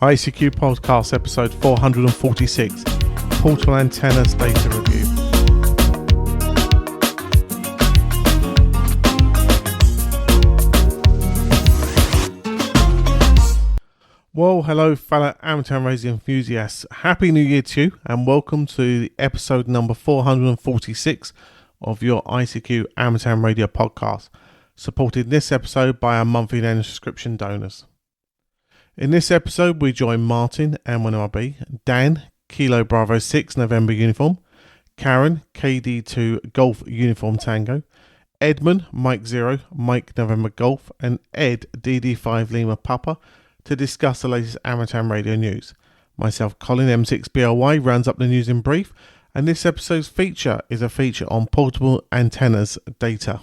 ICQ Podcast episode 446, Portable Antennas Data Review. Well, hello fellow amateur radio enthusiasts. Happy New Year to you and welcome to the episode number 446 of your ICQ Amateur Radio Podcast, supported in this episode by our monthly and subscription donors. In this episode, we join Martin M1MRB, Dan, Kilo Bravo 6 November Uniform, Caryn, KD2 Golf Uniform Tango, Edmund, Mike 0, Mike November Golf, and Ed DD5 Lima Papa to discuss the latest amateur radio news. Myself, Colin M6BLY, rounds up the news in brief, and this episode's feature is a feature on portable antennas data.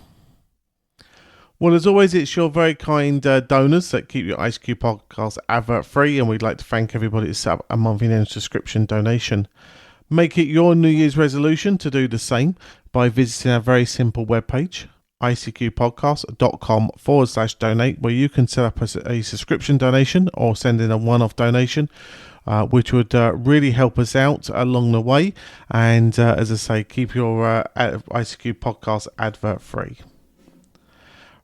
Well, as always, it's your very kind donors that keep your ICQ podcast advert free, and we'd like to thank everybody that set up a monthly end subscription donation. Make it your New Year's resolution to do the same by visiting our very simple webpage, ICQpodcast.com/donate, where you can set up a subscription donation or send in a one-off donation, which would really help us out along the way, and as I say, keep your ICQ podcast advert free.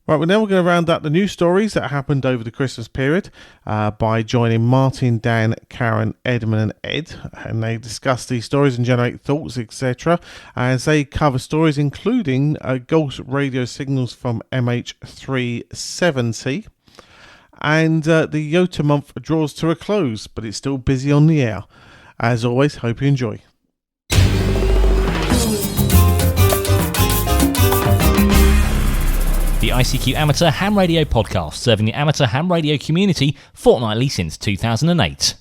Right, well, now we're going to round up the news stories that happened over the Christmas period by joining Martin, Dan, Caryn, Edmund and Ed, and they discuss these stories and generate thoughts, etc. as they cover stories including ghost radio signals from MH370, and the YOTA month draws to a close, but it's still busy on the air. As always, hope you enjoy. The ICQ Amateur Ham Radio Podcast, serving the amateur ham radio community fortnightly since 2008.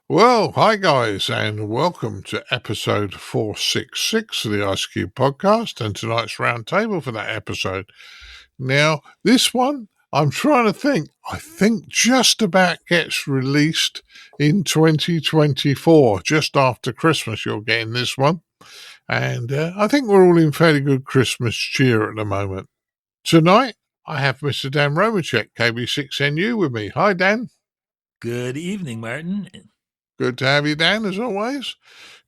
Well, hi guys, and welcome to episode 466 of the ICQ Podcast, and tonight's roundtable for that episode. Now, this one, I'm trying to think, I think just about gets released in 2024, just after Christmas you're getting this one. And I think we're all in fairly good Christmas cheer at the moment. Tonight, I have Mr. Dan Romanchik KB6NU with me. Hi, Dan. Good evening, Martin. Good to have you, Dan, as always.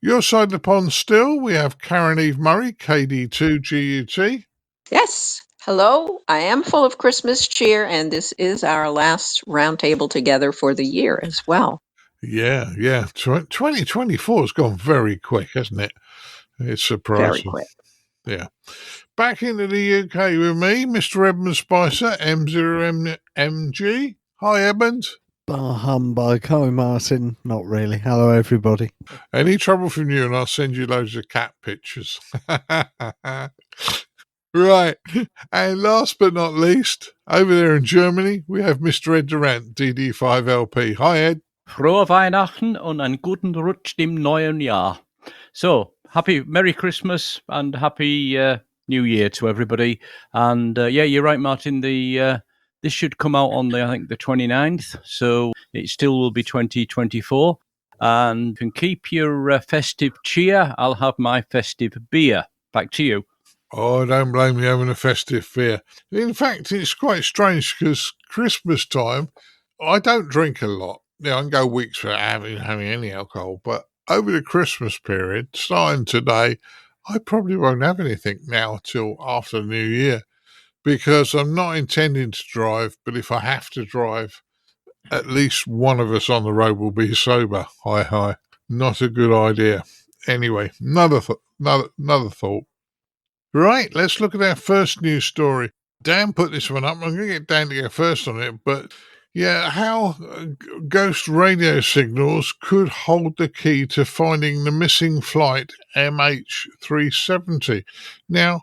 Your side of the pond still, we have Caryn Eve Murray KD2GUT. Yes. Hello. I am full of Christmas cheer, and this is our last roundtable together for the year as well. Yeah. 2024 has gone very quick, hasn't it? It's surprising. Very quick. Yeah. Back into the UK with me, Mr. Edmund Spicer M0MNG. Hi, Edmund. Bar humbug. Hi, Martin. Not really. Hello, everybody. Any trouble from you, and I'll send you loads of cat pictures. Right. And last but not least, over there in Germany, we have Mr. Ed Durrant DD5LP. Hi, Ed. Frohe Weihnachten und einen guten Rutsch im neuen Jahr. So, Merry Christmas and Happy New Year to everybody. And yeah, you're right, Martin. This should come out on the 29th. So it still will be 2024. And you can keep your festive cheer. I'll have my festive beer. Back to you. Oh, don't blame me having a festive fear. In fact, it's quite strange because Christmas time, I don't drink a lot. I can go weeks without having any alcohol, but over the Christmas period, starting today, I probably won't have anything now till after the New Year, because I'm not intending to drive, but if I have to drive, at least one of us on the road will be sober. Hi. Not a good idea. Anyway, another thought. Right, let's look at our first news story. Dan put this one up. I'm going to get Dan to go first on it, but yeah, how ghost radio signals could hold the key to finding the missing flight MH370. Now,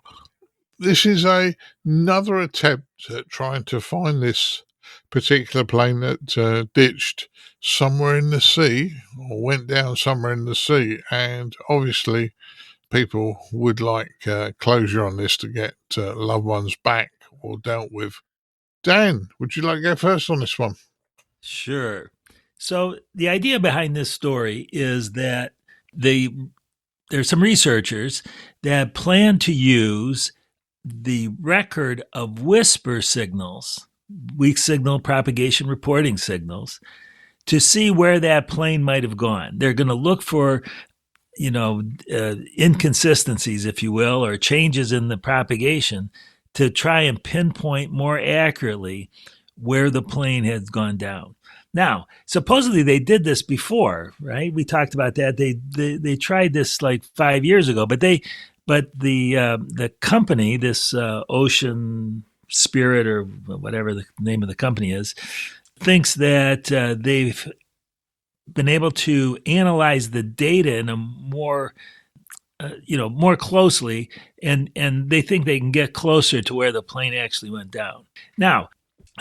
this is another attempt at trying to find this particular plane that ditched somewhere in the sea or went down somewhere in the sea, and obviously people would like closure on this to get loved ones back or dealt with. Dan, would you like to go first on this one? Sure. So the idea behind this story is that there's some researchers that plan to use the record of whisper signals weak signal propagation reporting signals to see where that plane might have gone. They're going to look for inconsistencies, if you will, or changes in the propagation to try and pinpoint more accurately where the plane has gone down. Now, supposedly they did this before, right? We talked about that. They tried this like 5 years ago, but the company, this Ocean Spirit or whatever the name of the company is, thinks that they've been able to analyze the data in a more more closely, and they think they can get closer to where the plane actually went down. Now,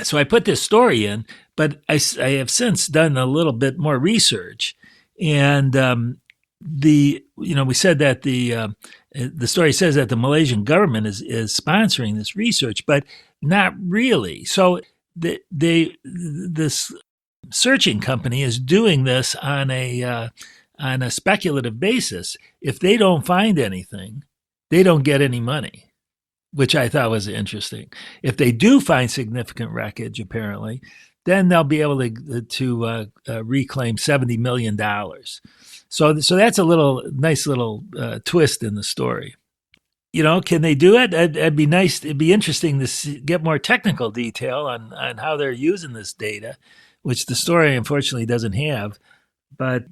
so I put this story in, but I have since done a little bit more research, and we said that the story says that the Malaysian government is sponsoring this research, but not really. So this searching company is doing this on a speculative basis. If they don't find anything, they don't get any money, which I thought was interesting. If they do find significant wreckage, apparently, then they'll be able to reclaim $70 million. So that's a nice little twist in the story. Can they do it? It'd be nice. It'd be interesting to get more technical detail on how they're using this data, which the story unfortunately doesn't have. But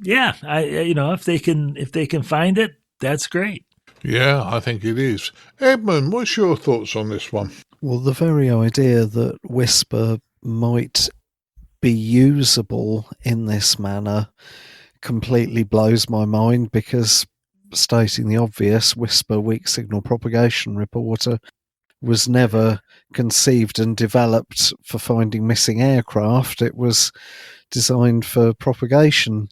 yeah, if they can find it, that's great. Yeah, I think it is. Edmund, what's your thoughts on this one? Well, the very idea that Whisper might be usable in this manner completely blows my mind, because, stating the obvious, Whisper Weak Signal Propagation Reporter was never conceived and developed for finding missing aircraft. It was designed for propagation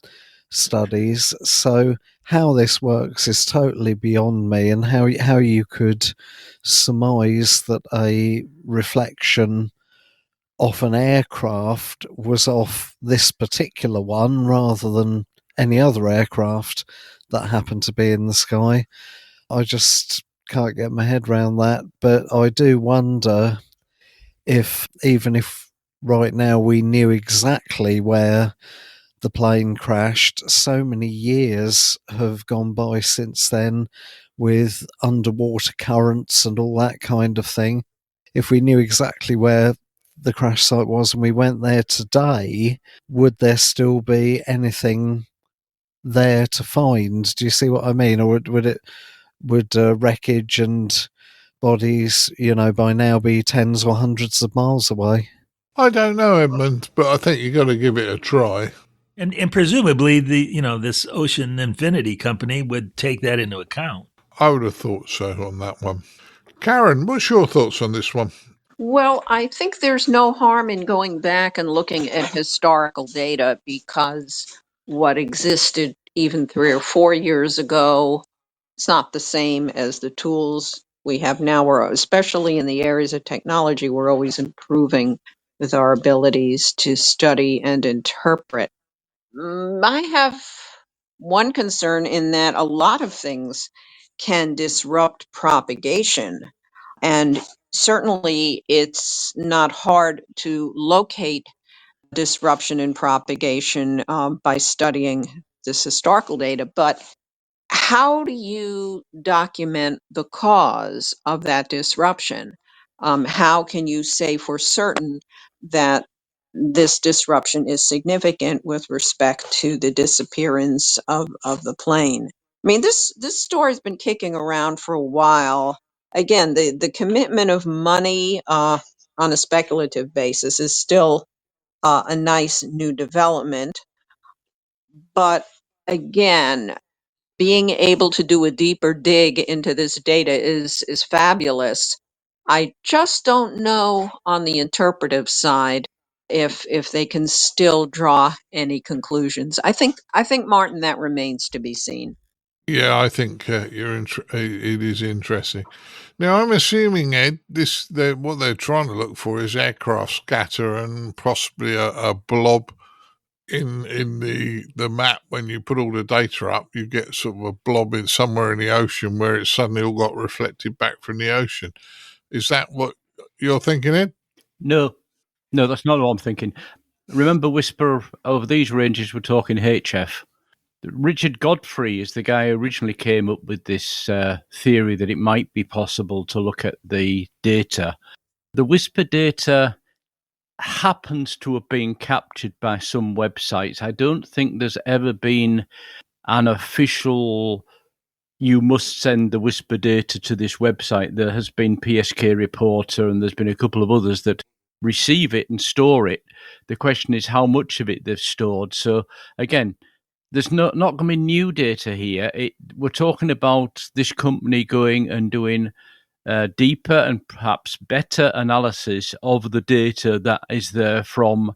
studies. So how this works is totally beyond me, and how you could surmise that a reflection off an aircraft was off this particular one rather than any other aircraft that happened to be in the sky. I just can't get my head around that. But I do wonder if, even if right now we knew exactly where the plane crashed, so many years have gone by since then with underwater currents and all that kind of thing. If we knew exactly where the crash site was and we went there today, would there still be anything there to find? Do you see what I mean? Or would wreckage and bodies, by now be tens or hundreds of miles away? I don't know, Edmund, but I think you got to give it a try. And presumably this Ocean Infinity company would take that into account. I would have thought so on that one. Caryn, what's your thoughts on this one? Well, I think there's no harm in going back and looking at historical data, because what existed even 3 or 4 years ago, it's not the same as the tools we have now. We're, especially in the areas of technology, we're always improving with our abilities to study and interpret. I have one concern in that a lot of things can disrupt propagation, and certainly it's not hard to locate disruption in propagation by studying this historical data. But how do you document the cause of that disruption? How can you say for certain that this disruption is significant with respect to the disappearance of the plane? I mean, this story's been kicking around for a while. Again, the commitment of money on a speculative basis is still a nice new development. But again, being able to do a deeper dig into this data is fabulous. I just don't know on the interpretive side if they can still draw any conclusions. I think Martin, that remains to be seen. Yeah, I think it is interesting. Now, I'm assuming, Ed, what they're trying to look for is aircraft scatter and possibly a blob in the map. When you put all the data up, you get sort of a blob in somewhere in the ocean where it's suddenly all got reflected back from the ocean. Is that what you're thinking, Ed? No, that's not what I'm thinking. Remember, Whisper, over these ranges, we're talking HF. Richard Godfrey is the guy who originally came up with this theory that it might be possible to look at the data. The Whisper data happens to have been captured by some websites. I don't think there's ever been an official, you must send the Whisper data to this website. There has been PSK Reporter, and there's been a couple of others that receive it and store it. The question is how much of it they've stored. So again, there's not going to be new data here. We're talking about this company going and doing deeper and perhaps better analysis of the data that is there from,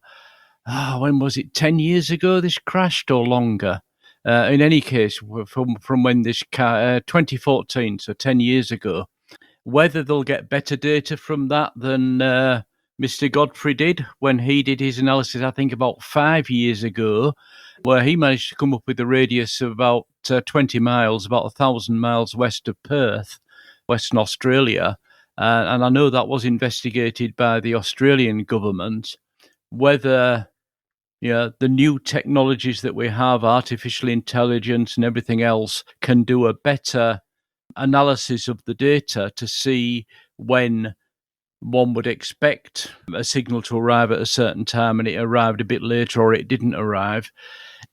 when was it, 10 years ago this crashed or longer? In any case, from when this 2014, so 10 years ago. Whether they'll get better data from that than Mr. Godfrey did when he did his analysis, I think about 5 years ago, where he managed to come up with a radius of about 20 miles, about 1,000 miles west of Perth, Western Australia. And I know that was investigated by the Australian government, whether the new technologies that we have, artificial intelligence and everything else, can do a better analysis of the data to see when one would expect a signal to arrive at a certain time and it arrived a bit later or it didn't arrive.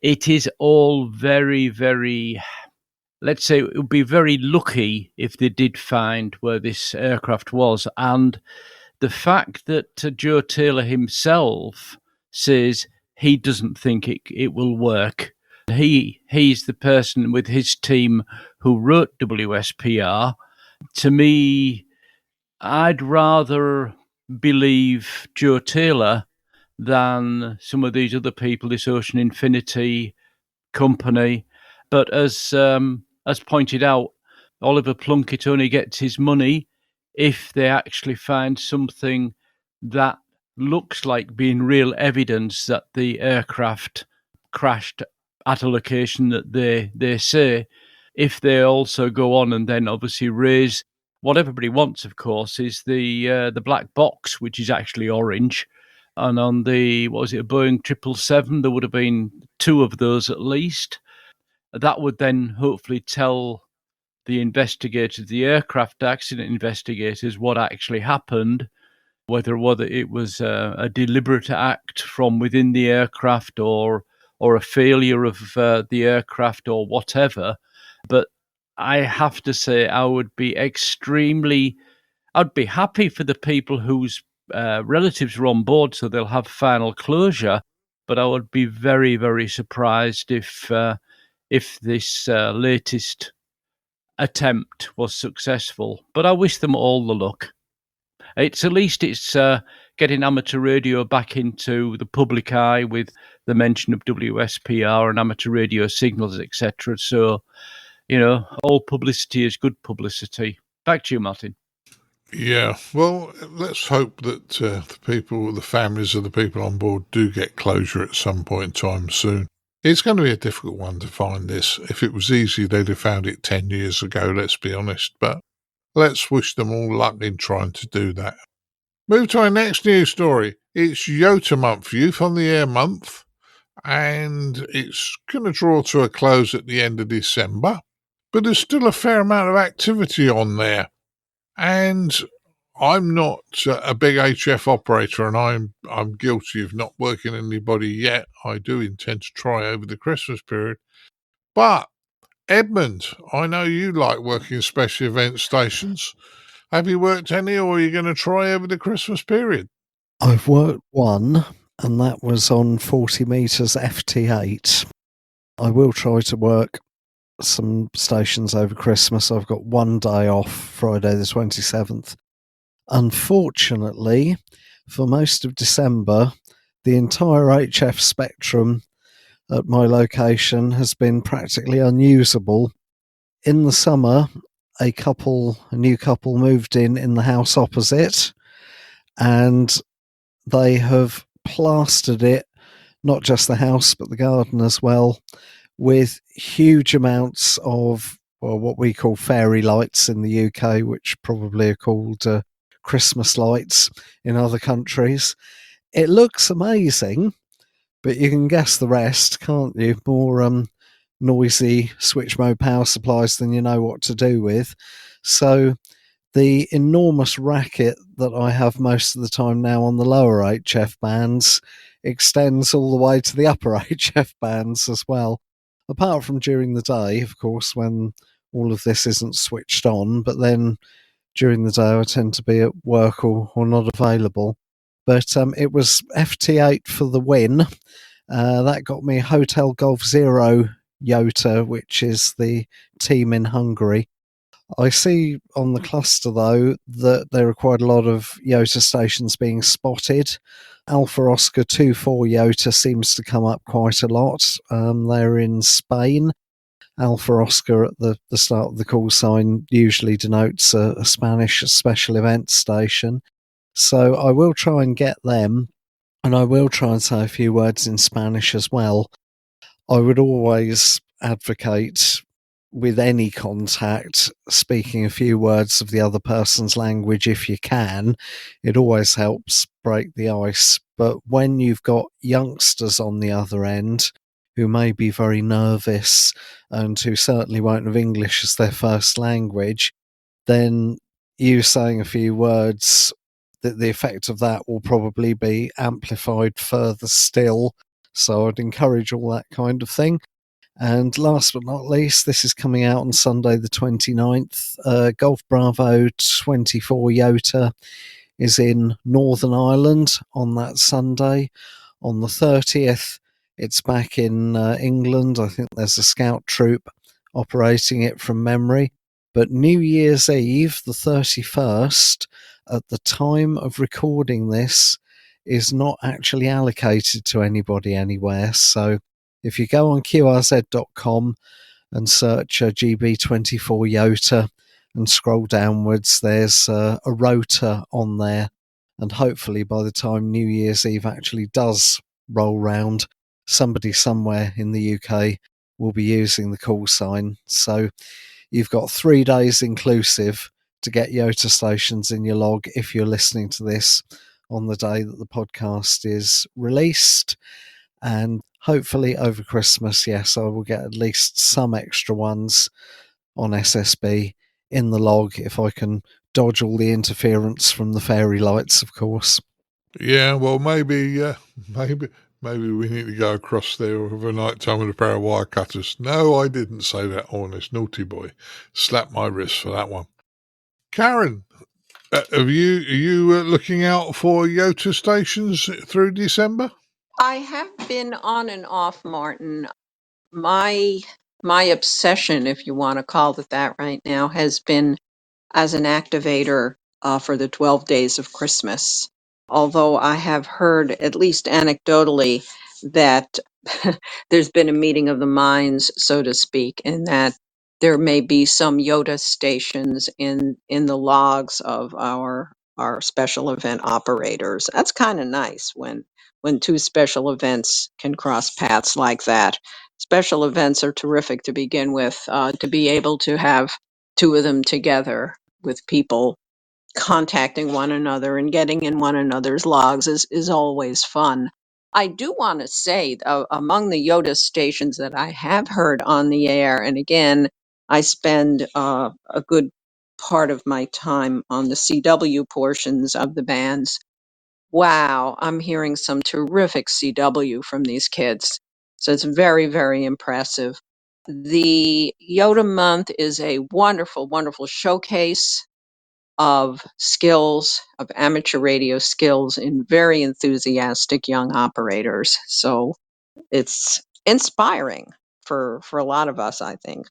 It is all very, very, let's say it would be very lucky if they did find where this aircraft was. And the fact that Joe Taylor himself says he doesn't think it will work. He's the person with his team who wrote WSPR. To me, I'd rather believe Joe Taylor than some of these other people, this Ocean Infinity company. But as pointed out, Oliver Plunkett only gets his money if they actually find something that looks like being real evidence that the aircraft crashed at a location that they say. If they also go on and then obviously raise what everybody wants, of course, is the black box, which is actually orange. And on the, what was it, a Boeing 777, there would have been 2 of those at least. That would then hopefully tell the investigators, the aircraft accident investigators, what actually happened, whether it was a deliberate act from within the aircraft or a failure of the aircraft or whatever. But I have to say, I'd be happy for the people whose relatives are on board, so they'll have final closure. But I would be very, very surprised if this latest attempt was successful. But I wish them all the luck. At least it's getting amateur radio back into the public eye with the mention of WSPR and amateur radio signals, etc. So, all publicity is good publicity. Back to you, Martin. Yeah, well, let's hope that the families of the people on board do get closure at some point in time soon. It's going to be a difficult one to find this. If it was easy, they'd have found it 10 years ago, let's be honest. But let's wish them all luck in trying to do that. Move to our next news story. It's YOTA month, Youth on the Air month, and it's going to draw to a close at the end of December. But there's still a fair amount of activity on there. And I'm not a big HF operator, and I'm guilty of not working anybody yet. I do intend to try over the Christmas period. But, Edmund, I know you like working special event stations. Have you worked any, or are you going to try over the Christmas period? I've worked one, and that was on 40 metres FT8. I will try to work some stations over Christmas. I've got one day off, Friday the 27th. Unfortunately, for most of December, the entire HF spectrum at my location has been practically unusable. In the summer, a new couple moved in the house opposite, and they have plastered it, not just the house but the garden as well, with huge amounts of what we call fairy lights in the UK, which probably are called Christmas lights in other countries. It looks amazing, but you can guess the rest, can't you? More noisy switch mode power supplies than you know what to do with. So the enormous racket that I have most of the time now on the lower HF bands extends all the way to the upper HF bands as well. Apart from during the day, of course, when all of this isn't switched on, but then during the day I tend to be at work or not available. But it was FT8 for the win. That got me Hotel Golf Zero YOTA, which is the team in Hungary. I see on the cluster, though, that there are quite a lot of YOTA stations being spotted. Alpha Oscar 24 YOTA seems to come up quite a lot. They're in Spain. Alpha Oscar at the start of the call sign usually denotes a Spanish special event station. So I will try and get them, and I will try and say a few words in Spanish as well. I would always advocate, with any contact, speaking a few words of the other person's language if you can. It always helps break the ice. But when you've got youngsters on the other end who may be very nervous and who certainly won't have English as their first language, then you saying a few words, the effect of that will probably be amplified further still. So I'd encourage all that kind of thing. And last but not least, this is coming out on Sunday the 29th. Golf Bravo 24 YOTA is in Northern Ireland on that Sunday. On the 30th, it's back in England. I think there's a scout troop operating it from memory. But New Year's Eve, the 31st, at the time of recording this, is not actually allocated to anybody anywhere. So if you go on qrz.com and search GB24 YOTA and scroll downwards, there's a rota on there. And hopefully by the time New Year's Eve actually does roll round, somebody somewhere in the UK will be using the call sign. So you've got 3 days inclusive to get YOTA stations in your log if you're listening to this on the day that the podcast is released. And hopefully over Christmas, yes, I will get at least some extra ones on SSB in the log if I can dodge all the interference from the fairy lights, of course. Yeah, well, maybe we need to go across there over night time with a pair of wire cutters. No, I didn't say that, honest naughty boy. Slap my wrist for that one. Caryn, are you looking out for YOTA stations through December? I have been on and off, Martin. My obsession, if you want to call it that right now, has been as an activator for the 12 days of Christmas. Although I have heard, at least anecdotally, that there's been a meeting of the minds, so to speak, in that there may be some YOTA stations in the logs of our special event operators. That's kind of nice when two special events can cross paths like that. Special events are terrific to begin with. To be able to have two of them together with people contacting one another and getting in one another's logs is always fun. I do want to say, among the YOTA stations that I have heard on the air, and again, I spend a good part of my time on the CW portions of the bands. Wow, I'm hearing some terrific CW from these kids. So it's very, very impressive. The YOTA month is a wonderful, wonderful showcase of skills, of amateur radio skills in very enthusiastic young operators. So it's inspiring for a lot of us, I think.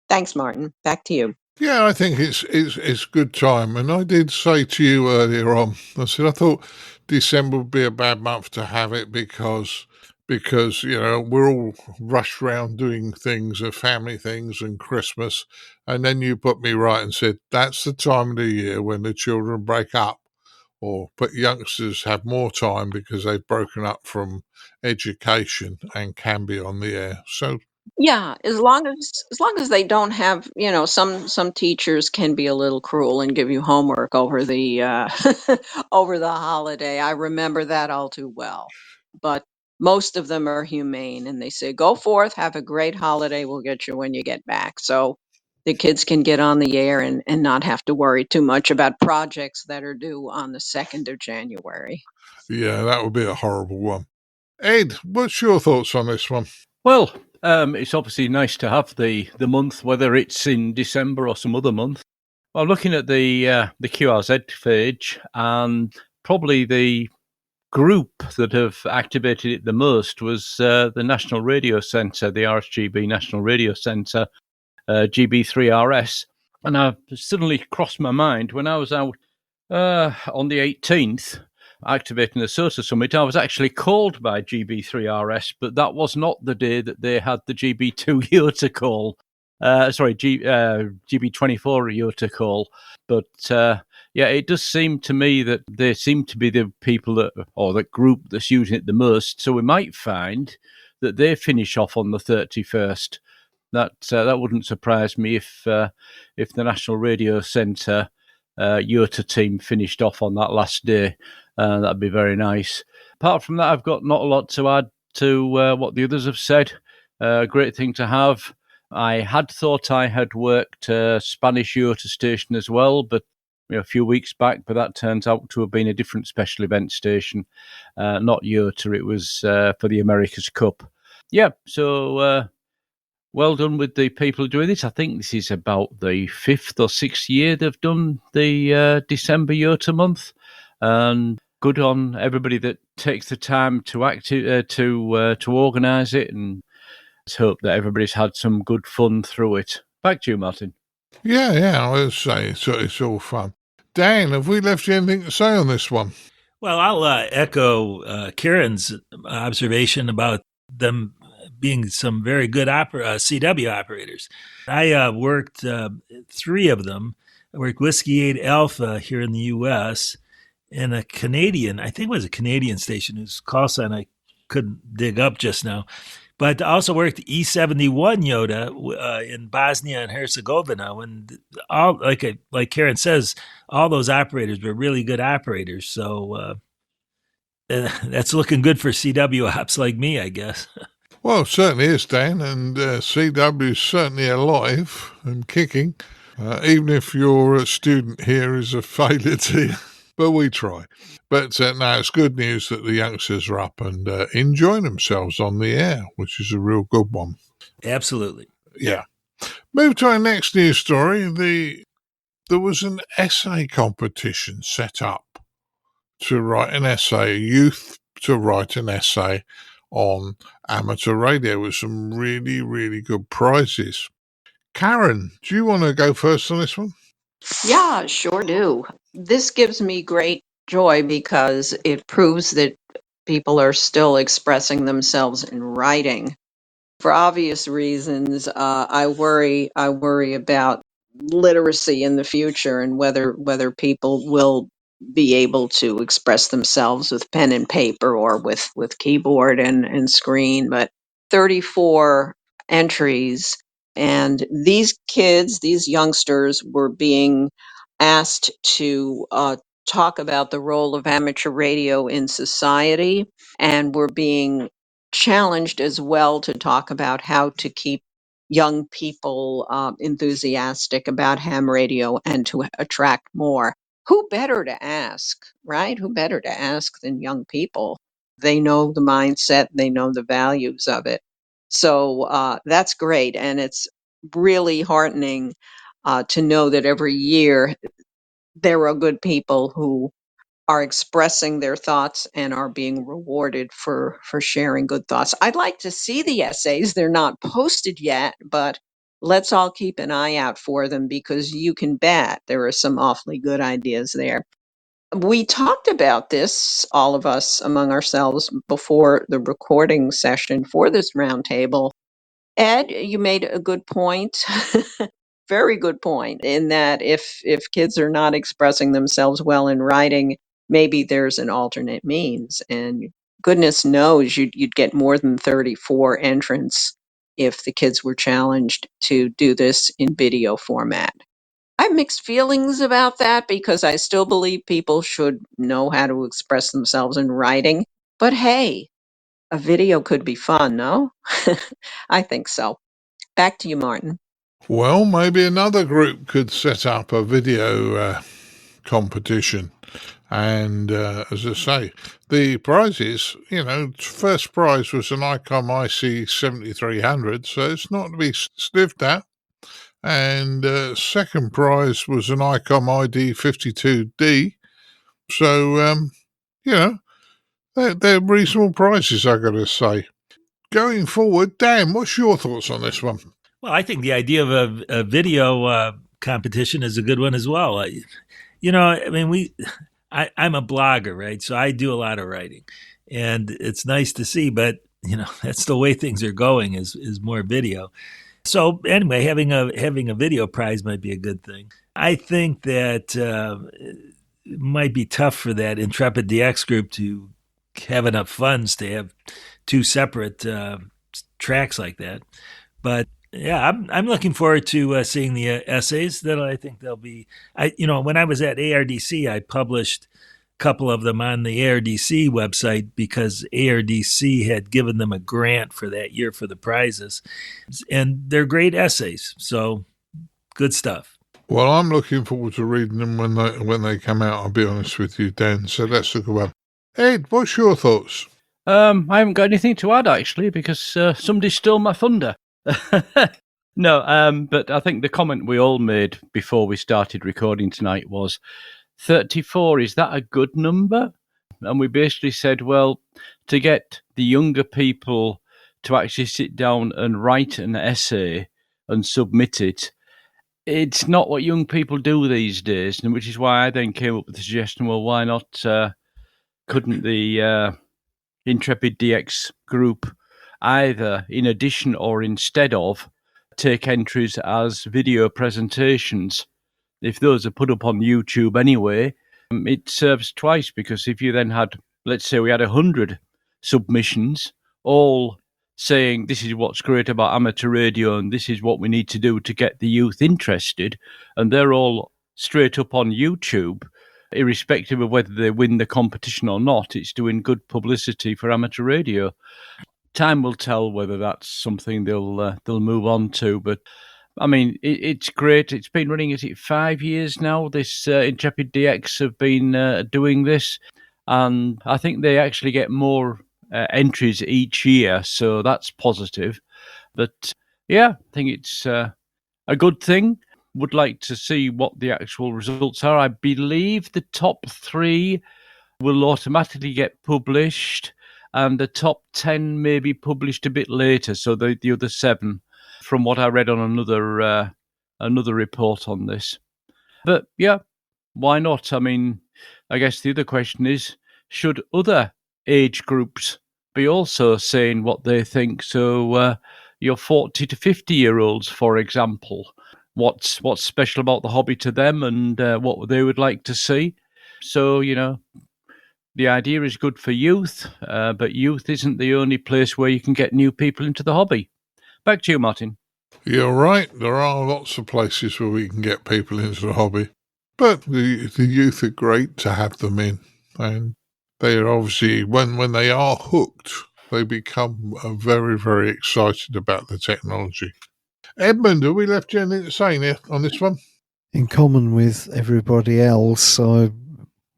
Thanks, Martin. Back to you. Yeah, I think it's good time. And I did say to you earlier on, I said I thought December would be a bad month to have it because we're all rushed around doing things, family things and Christmas. And then you put me right and said that's the time of the year when the children break up, but youngsters have more time because they've broken up from education and can be on the air. So Yeah, as long as they don't have, some teachers can be a little cruel and give you homework over the over the holiday. I remember that all too well. But most of them are humane and they say, "Go forth, have a great holiday. We'll get you when you get back." So the kids can get on the air and not have to worry too much about projects that are due on the 2nd of January. Yeah, that would be a horrible one. Ed, what's your thoughts on this one? Well, it's obviously nice to have the month, whether it's in December or some other month. Well, looking at the QRZ page, and probably the group that have activated it the most was the National Radio Centre, the RSGB National Radio Centre, GB3RS. And I suddenly crossed my mind when I was out on the 18th, activating the SOTA Summit. I was actually called by GB3RS, but that was not the day that they had the GB2 YOTA call. GB24 YOTA call. But yeah, it does seem to me that they seem to be the people that group that's using it the most. So we might find that they finish off on the 31st. That wouldn't surprise me if the National Radio Centre YOTA team finished off on that last day. That'd be very nice. Apart from that, I've got not a lot to add to what the others have said. Great thing to have. I had thought I had worked a Spanish YOTA station as well, but a few weeks back, but that turns out to have been a different special event station, not YOTA. It was for the America's Cup. Yeah, so well done with the people doing this. I think this is about the 5th or 6th year they've done the December YOTA month, and good on everybody that takes the time to organise it, and let's hope that everybody's had some good fun through it. Back to you, Martin. Yeah, I would say it's all fun. Dan, have we left you anything to say on this one? Well, I'll echo Caryn's observation about them being some very good CW operators. I worked 3 of them. I worked Whiskey 8 Alpha here in the U.S. and a Canadian, I think it was a Canadian station whose call sign I couldn't dig up just now. But I also worked E71 YOTA in Bosnia and Herzegovina. When all like Caryn says, all those operators were really good operators. So that's looking good for CW ops like me, I guess. Well, it certainly is, Dan, and CW is certainly alive and kicking, even if your student here is a failure to you. But we try. But no, it's good news that the youngsters are up and enjoying themselves on the air, which is a real good one. Absolutely. Yeah. Move to our next news story. There was an essay competition set up to write an essay, youth to write an essay on amateur radio with some really, really good prizes. Caryn, do you want to go first on this one? Yeah, sure do. This gives me great joy because it proves that people are still expressing themselves in writing. For obvious reasons, I worry about literacy in the future and whether people will be able to express themselves with pen and paper or with keyboard and screen. But 34 entries, and these kids, these youngsters, were being asked to talk about the role of amateur radio in society, and were being challenged as well to talk about how to keep young people enthusiastic about ham radio and to attract more. Who better to ask, right? Who better to ask than young people? They know the mindset, they know the values of it. So that's great. And it's really heartening to know that every year there are good people who are expressing their thoughts and are being rewarded for sharing good thoughts. I'd like to see the essays. They're not posted yet, but let's all keep an eye out for them because you can bet there are some awfully good ideas there. We talked about this, all of us among ourselves, before the recording session for this roundtable. Ed, you made a good point. Very good point, in that if kids are not expressing themselves well in writing, maybe there's an alternate means. And goodness knows you'd get more than 34 entrants if the kids were challenged to do this in video format. I have mixed feelings about that because I still believe people should know how to express themselves in writing. But hey, a video could be fun, no? I think so. Back to you, Martin. Well, maybe another group could set up a video competition. And as I say, the prizes, first prize was an ICOM IC7300, so it's not to be sniffed at. And second prize was an ICOM ID52D. So, they're reasonable prizes, I got to say. Going forward, Dan, what's your thoughts on this one? Well, I think the idea of a video competition is a good one as well. I'm a blogger, right? So I do a lot of writing, and it's nice to see, but that's the way things are going is more video. So anyway, having a video prize might be a good thing. I think that it might be tough for that Intrepid DX group to have enough funds to have two separate tracks like that. But yeah, I'm looking forward to seeing the essays. That I think they'll be. When I was at ARDC, I published a couple of them on the ARDC website because ARDC had given them a grant for that year for the prizes, and they're great essays. So good stuff. Well, I'm looking forward to reading them when they come out. I'll be honest with you, Dan. So that's a good one. Ed, what's your thoughts? I haven't got anything to add actually because somebody stole my thunder. No, but I think the comment we all made before we started recording tonight was 34. Is that a good number? And we basically said, well, to get the younger people to actually sit down and write an essay and submit it, it's not what young people do these days, and which is why I then came up with the suggestion, well, why not couldn't the Intrepid DX group either in addition or instead of take entries as video presentations? If those are put up on YouTube anyway, it serves twice, because if you then had, let's say we had 100 submissions all saying this is what's great about amateur radio and this is what we need to do to get the youth interested, and they're all straight up on YouTube, irrespective of whether they win the competition or not, it's doing good publicity for amateur radio. Time will tell whether that's something they'll move on to, but I mean, it's great. It's been running, is it 5 years now? This Intrepid DX have been doing this, and I think they actually get more entries each year, so that's positive. But yeah, I think it's a good thing. Would like to see what the actual results are. I believe the top 3 will automatically get published, and the top 10 may be published a bit later, so the other 7, from what I read on another report on this. But yeah, why not? I mean, I guess the other question is, should other age groups be also saying what they think? So your 40 to 50-year-olds, for example, what's special about the hobby to them, and what they would like to see. So, the idea is good for youth, but youth isn't the only place where you can get new people into the hobby. Back to you, Martin. You're right. There are lots of places where we can get people into the hobby. But the youth are great to have them in. And they are obviously, when they are hooked, they become very, very excited about the technology. Edmund, have we left you anything to say on this one? In common with everybody else, I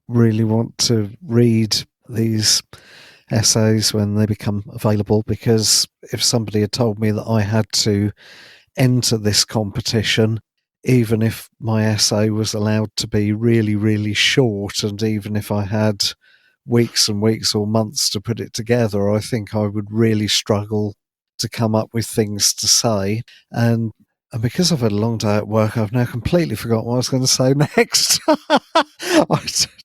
really want to read these essays when they become available, because if somebody had told me that I had to enter this competition, even if my essay was allowed to be really, really short, and even if I had weeks and weeks or months to put it together, I think I would really struggle to come up with things to say. And because I've had a long day at work, I've now completely forgotten what I was going to say next. I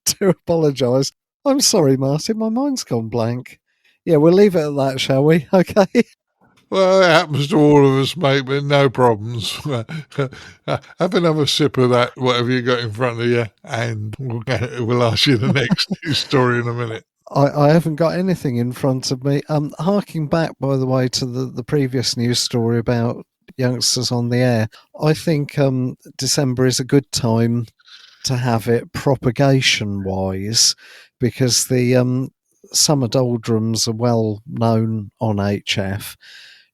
do apologise. I'm sorry, Martin. My mind's gone blank. Yeah, we'll leave it at that, shall we? Okay. Well, it happens to all of us, mate, but no problems. Have another sip of that, whatever you got in front of you, and we'll ask you the next story in a minute. I haven't got anything in front of me. Harking back, by the way, to the previous news story about youngsters on the air, I think December is a good time to have it propagation-wise, because the summer doldrums are well known on HF.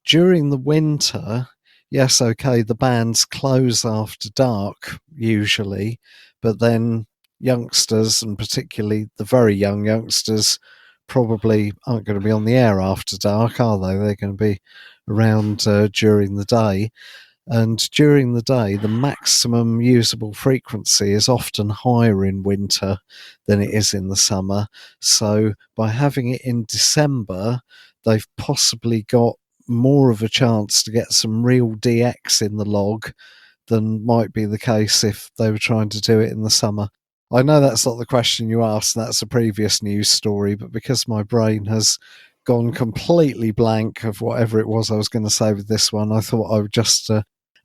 During the winter, yes, okay, the bands close after dark usually, but then youngsters, and particularly the very young youngsters, probably aren't going to be on the air after dark, are they? They're going to be around during the day. And during the day, the maximum usable frequency is often higher in winter than it is in the summer. So by having it in December, they've possibly got more of a chance to get some real DX in the log than might be the case if they were trying to do it in the summer. I know that's not the question you asked, and that's a previous news story, but because my brain has gone completely blank of whatever it was I was going to say with this one, I thought I would just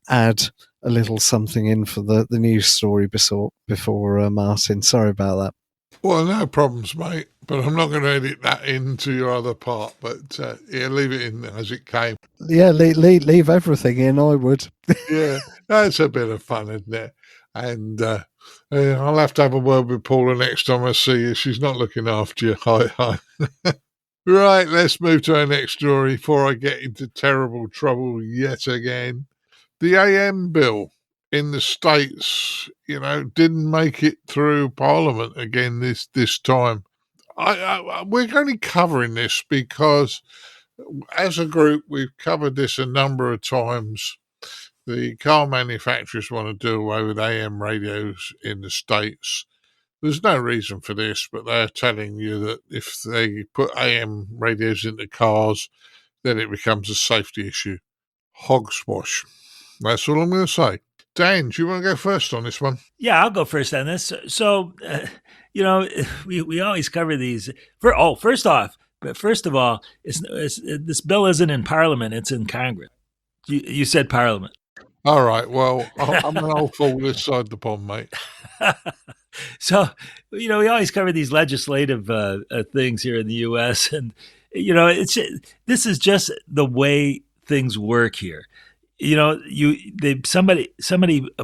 add a little something in for the news story before Martin. Sorry about that. Well, no problems, mate. But I'm not going to edit that into your other part. But yeah, leave it in as it came. Yeah, leave everything in, I would. Yeah, that's a bit of fun, isn't it? And I'll have to have a word with Paula next time I see you. She's not looking after you. Hi. Right, let's move to our next story before I get into terrible trouble yet again. The AM bill in the States, didn't make it through Parliament again this time. We're only covering this because as a group, we've covered this a number of times. The car manufacturers want to do away with AM radios in the States. There's no reason for this, but they're telling you that if they put AM radios into cars, then it becomes a safety issue. Hogswash. That's all I'm going to say. Dan, do you want to go first on this one? Yeah, I'll go first on this. So, we always cover these. First of all, this bill isn't in Parliament; it's in Congress. You said Parliament. All right. Well, I'm an old fool this side of the pond, mate. So, we always cover these legislative things here in the U.S., and this is just the way things work here. Somebody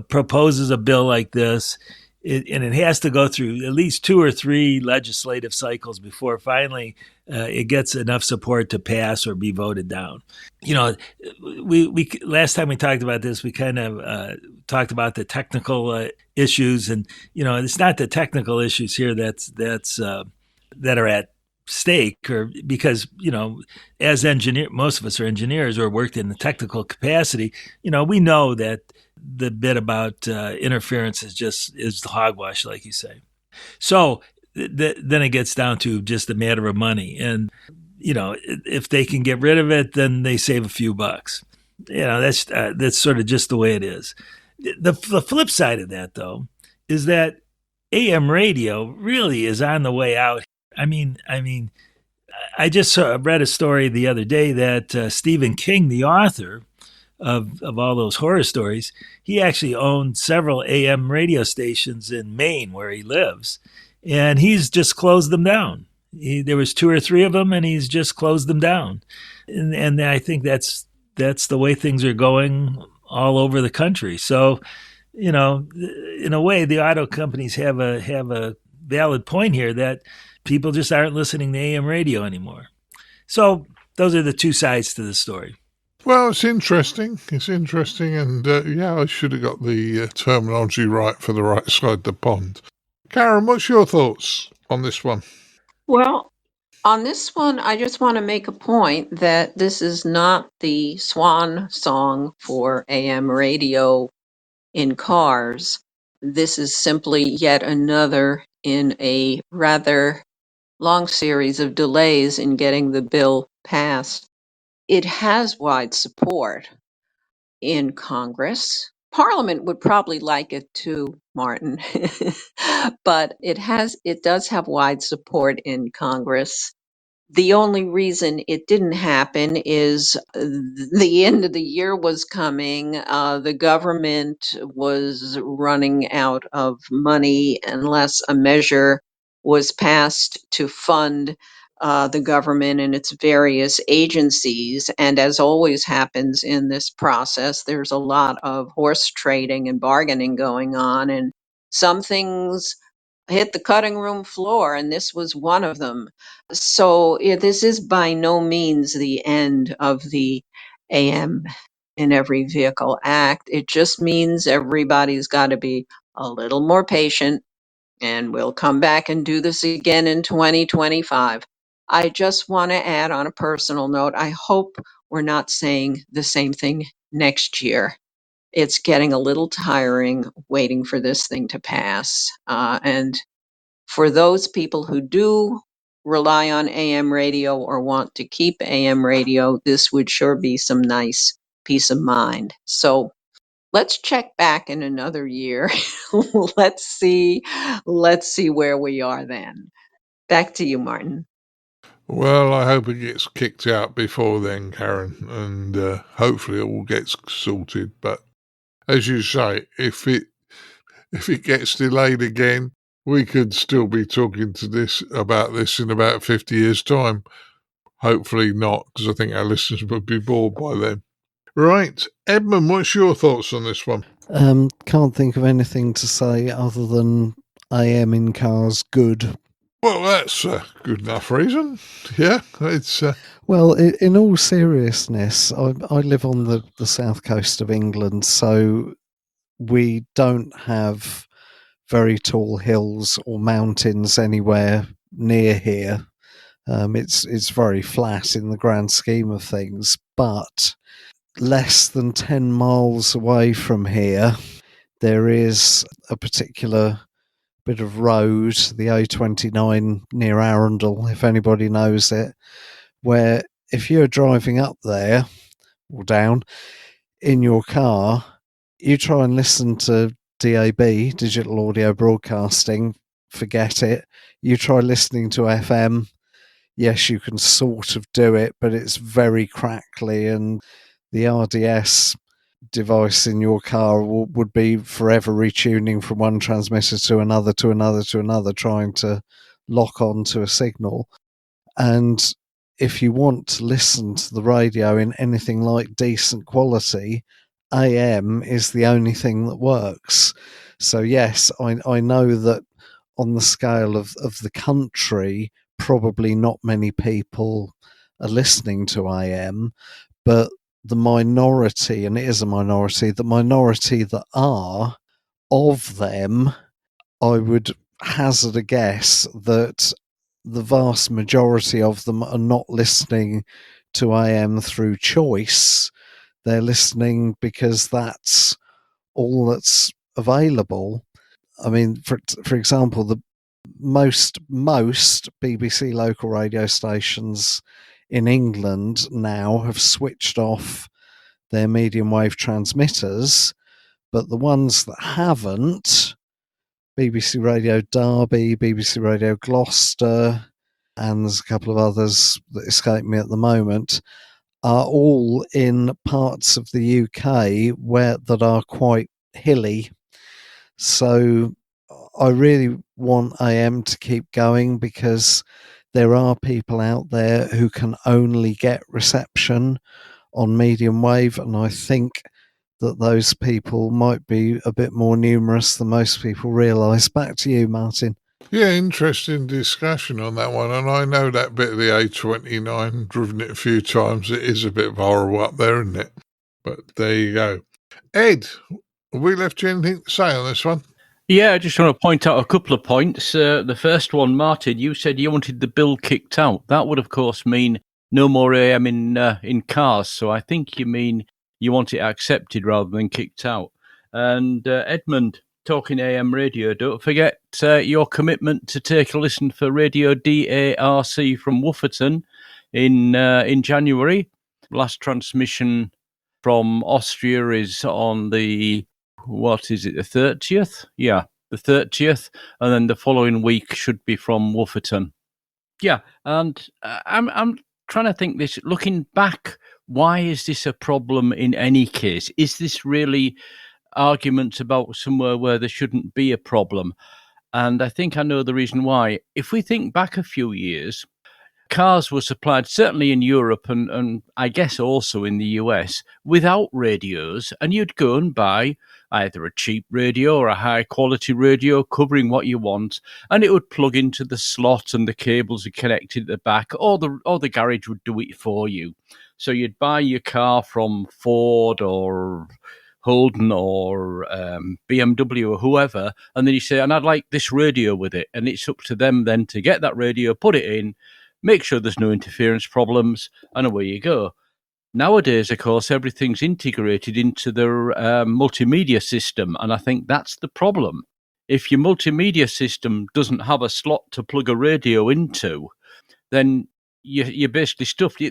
proposes a bill like this, and it has to go through at least 2 or 3 legislative cycles before finally it gets enough support to pass or be voted down. We last time we talked about this, we kind of talked about the technical issues, and it's not the technical issues here that are at stake, or because as most of us are engineers or worked in the technical capacity, we know that the bit about interference is the hogwash, like you say. So then it gets down to just a matter of money, and if they can get rid of it, then they save a few bucks. That's sort of just the way it is. The flip side of that, though, is that AM radio really is on the way out. I mean, I just read a story the other day that Stephen King, the author of all those horror stories, he actually owned several AM radio stations in Maine where he lives, and he's just closed them down. There was 2 or 3 of them, and he's just closed them down. And I think that's the way things are going all over the country. So, in a way, the auto companies have a valid point here that people just aren't listening to AM radio anymore. So those are the 2 sides to the story. Well, it's interesting. And I should have got the terminology right for the right side of the pond. Caryn, what's your thoughts on this one? Well, on this one, I just want to make a point that this is not the swan song for AM radio in cars. This is simply yet another in a rather long series of delays in getting the bill passed. It has wide support in Congress. Parliament would probably like it too, Martin, but it does have wide support in Congress. The only reason it didn't happen is the end of the year was coming. The government was running out of money unless a measure was passed to fund the government and its various agencies. And as always happens in this process, there's a lot of horse trading and bargaining going on, and some things hit the cutting room floor, and this was one of them. So this is by no means the end of the AM in Every Vehicle Act. It just means everybody's got to be a little more patient, and we'll come back and do this again in 2025. I just want to add on a personal note, I hope we're not saying the same thing next year. It's getting a little tiring waiting for this thing to pass. And for those people who do rely on AM radio or want to keep AM radio, this would sure be some nice peace of mind. So let's check back in another year. let's see where we are then. Back to you, Martin. Well, I hope it gets kicked out before then, Karen, and hopefully it all gets sorted. But as you say, if it gets delayed again, we could still be talking about this in about 50 years' time. Hopefully not, because I think our listeners would be bored by then. Right, Edmund, what's your thoughts on this one? Can't think of anything to say other than AM in cars good. Well, that's a good enough reason. Yeah, it's... Well, in all seriousness, I live on the south coast of England, so we don't have very tall hills or mountains anywhere near here. It's very flat in the grand scheme of things, but less than 10 miles away from here, there is a particular bit of road, the A29 near Arundel, if anybody knows it, where if you're driving up there or down in your car, you try and listen to DAB, digital audio broadcasting, forget it. You try listening to FM, yes, you can sort of do it, but it's very crackly, and the RDS device in your car would be forever retuning from one transmitter to another, trying to lock on to a signal. And if you want to listen to the radio in anything like decent quality, AM is the only thing that works. So yes, I know that on the scale of the country, probably not many people are listening to AM, but the minority, and it is a minority, the minority that are, of them, I would hazard a guess that the vast majority of them are not listening to AM through choice. They're listening because that's all that's available. I mean, for example, the most BBC local radio stations in England now have switched off their medium wave transmitters, but the ones that haven't, BBC Radio Derby, BBC Radio Gloucester, and there's a couple of others that escape me at the moment, are all in parts of the UK that are quite hilly. So I really want AM to keep going, because there are people out there who can only get reception on medium wave, and I think that those people might be a bit more numerous than most people realise. Back to you, Martin. Yeah, interesting discussion on that one. And I know that bit of the A29, driven it a few times. It is a bit of horrible up there, isn't it? But there you go. Ed, have we left you anything to say on this one? Yeah, I just want to point out a couple of points. The first one, Martin, you said you wanted the bill kicked out. That would, of course, mean no more AM in cars. So I think you mean you want it accepted rather than kicked out. And Edmund, talking AM radio, don't forget your commitment to take a listen for Radio DARC from Wufferton in January. Last transmission from Austria is on the, what is it, the 30th? Yeah, the 30th. And then the following week should be from Wufferton. Yeah, and I'm trying to think this, looking back, why is this a problem in any case? Is this really arguments about somewhere where there shouldn't be a problem? And I think I know the reason why. If we think back a few years, cars were supplied, certainly in Europe and I guess also in the US, without radios, and you'd go and buy either a cheap radio or a high quality radio covering what you want, and it would plug into the slot and the cables are connected at the back, or the garage would do it for you. So you'd buy your car from Ford or Holden or BMW or whoever, and then you say, and I'd like this radio with it, and it's up to them then to get that radio, put it in, make sure there's no interference problems, and away you go. Nowadays, of course, everything's integrated into their multimedia system, and I think that's the problem. If your multimedia system doesn't have a slot to plug a radio into, then you're basically stuffed.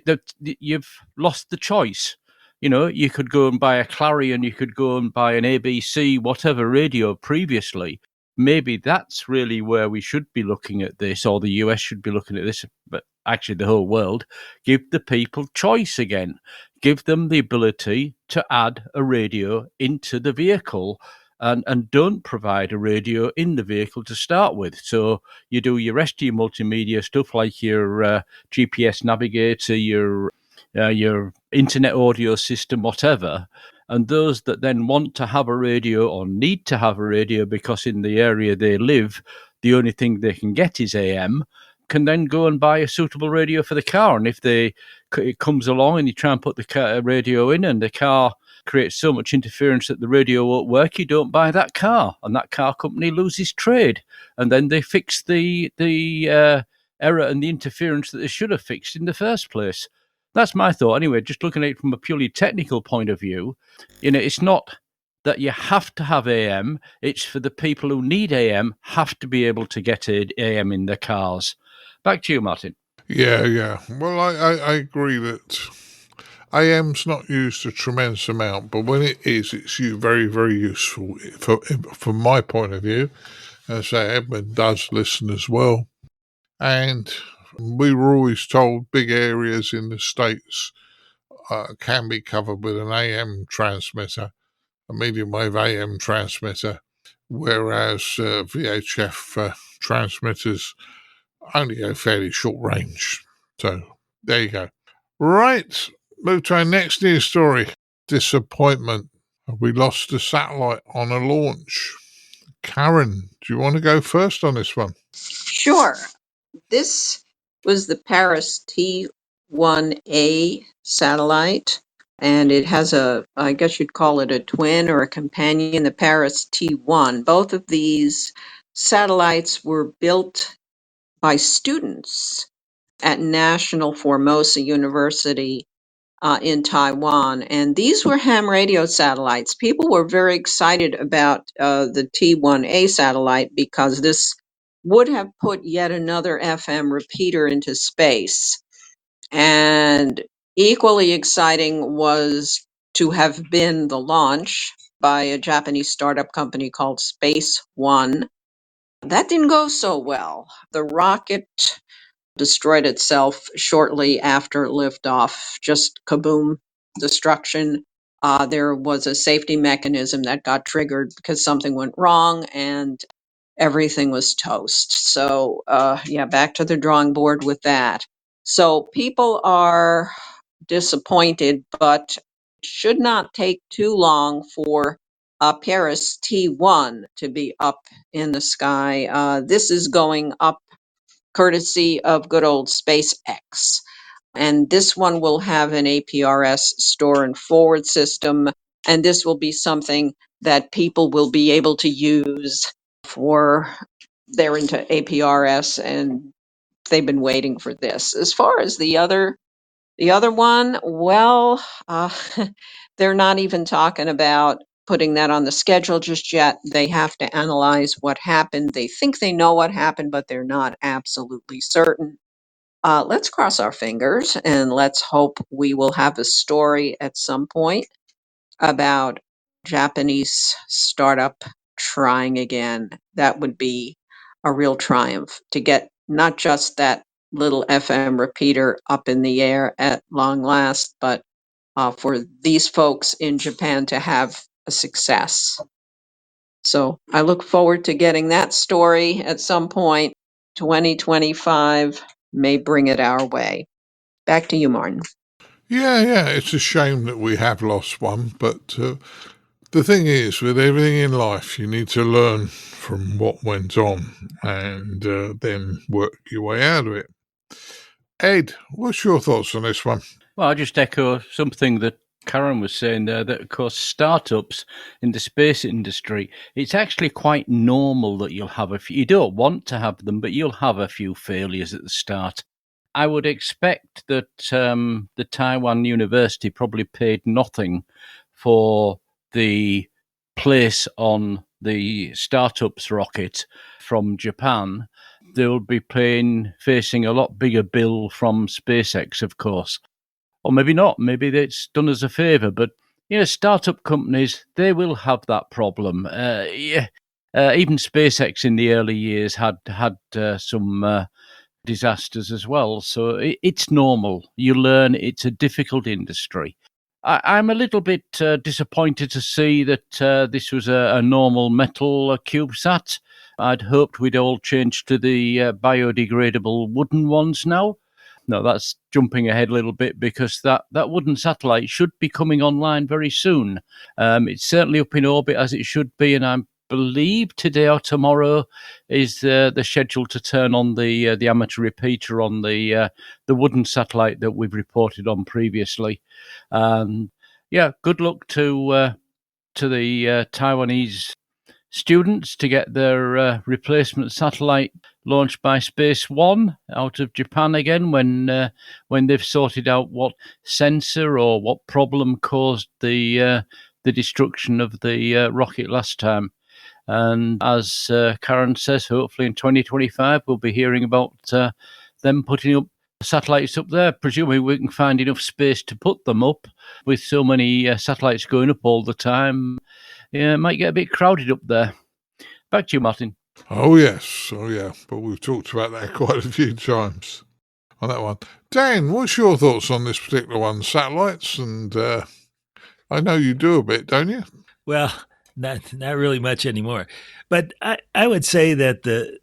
You've lost the choice. You know, you could go and buy a Clarion, you could go and buy an ABC, whatever radio previously. Maybe that's really where we should be looking at this, or the US should be looking at this, but actually the whole world. Give the people choice again. Give them the ability to add a radio into the vehicle, and don't provide a radio in the vehicle to start with. So you do your rest of your multimedia stuff like your GPS navigator, your internet audio system, whatever. And those that then want to have a radio or need to have a radio because in the area they live, the only thing they can get is AM, can then go and buy a suitable radio for the car. And if it comes along and you try and put the radio in and the car creates so much interference that the radio won't work, you don't buy that car, and that car company loses trade. And then they fix the error and the interference that they should have fixed in the first place. That's my thought. Anyway, just looking at it from a purely technical point of view, it's not that you have to have AM. It's for the people who need AM have to be able to get AM in their cars. Back to you, Martin. Yeah. Well, I agree that AM's not used a tremendous amount, but when it is, it's very, very useful from my point of view. As Edmund does listen as well. And we were always told big areas in the States can be covered with an AM transmitter, a medium wave AM transmitter, whereas VHF transmitters only go fairly short range. So there you go. Right, move to our next news story. Disappointment. We lost a satellite on a launch. Caryn, do you want to go first on this one? Sure. This was the Paris T1A satellite, and it has I guess you'd call it a twin or a companion, the Paris T1. Both of these satellites were built by students at National Formosa University in Taiwan, and these were ham radio satellites. People were very excited about the T1A satellite because this would have put yet another FM repeater into space. And equally exciting was to have been the launch by a Japanese startup company called Space One. That didn't go so well. The rocket destroyed itself shortly after liftoff, just kaboom, destruction. There was a safety mechanism that got triggered because something went wrong and everything was toast. So, back to the drawing board with that. So, people are disappointed, but should not take too long for Paris T1 to be up in the sky. This is going up courtesy of good old SpaceX. And this one will have an APRS store and forward system. And this will be something that people will be able to use for they're into APRS, and they've been waiting for this. As far as the other one, well, they're not even talking about putting that on the schedule just yet. They have to analyze what happened. They think they know what happened, but they're not absolutely certain. Let's cross our fingers and let's hope we will have a story at some point about Japanese startup trying again. That would be a real triumph to get not just that little FM repeater up in the air at long last, but for these folks in Japan to have a success. So I look forward to getting that story at some point. 2025 may bring it our way. Back to you, Martin. Yeah, it's a shame that we have lost one, but the thing is, with everything in life, you need to learn from what went on and then work your way out of it. Ed, what's your thoughts on this one? Well, I just echo something that Caryn was saying there, that of course startups in the space industry, it's actually quite normal that you'll have a few, you don't want to have them, but you'll have a few failures at the start. I would expect that the Taiwan University probably paid nothing for the place on the startups rocket from Japan. They'll be facing a lot bigger bill from SpaceX, of course. Or maybe not. Maybe it's done as a favour. But, startup companies, they will have that problem. Even SpaceX in the early years had some disasters as well. So it's normal. You learn. It's a difficult industry. I'm a little bit disappointed to see that this was a normal metal CubeSat. I'd hoped we'd all change to the biodegradable wooden ones now. No, that's jumping ahead a little bit, because that wooden satellite should be coming online very soon. It's certainly up in orbit as it should be, and I believe today or tomorrow is the schedule to turn on the amateur repeater on the wooden satellite that we've reported on previously. Good luck to the Taiwanese students to get their replacement satellite launched by Space One out of Japan again when they've sorted out what sensor or what problem caused the destruction of the rocket last time. And as Caryn says, hopefully in 2025 we'll be hearing about them putting up satellites up there. Presumably we can find enough space to put them up. With so many satellites going up all the time, it might get a bit crowded up there. Back to you, Martin. Oh, yes. But we've talked about that quite a few times on that one. Dan, what's your thoughts on this particular one? Satellites, and I know you do a bit, don't you? Well, not really much anymore. But I would say that the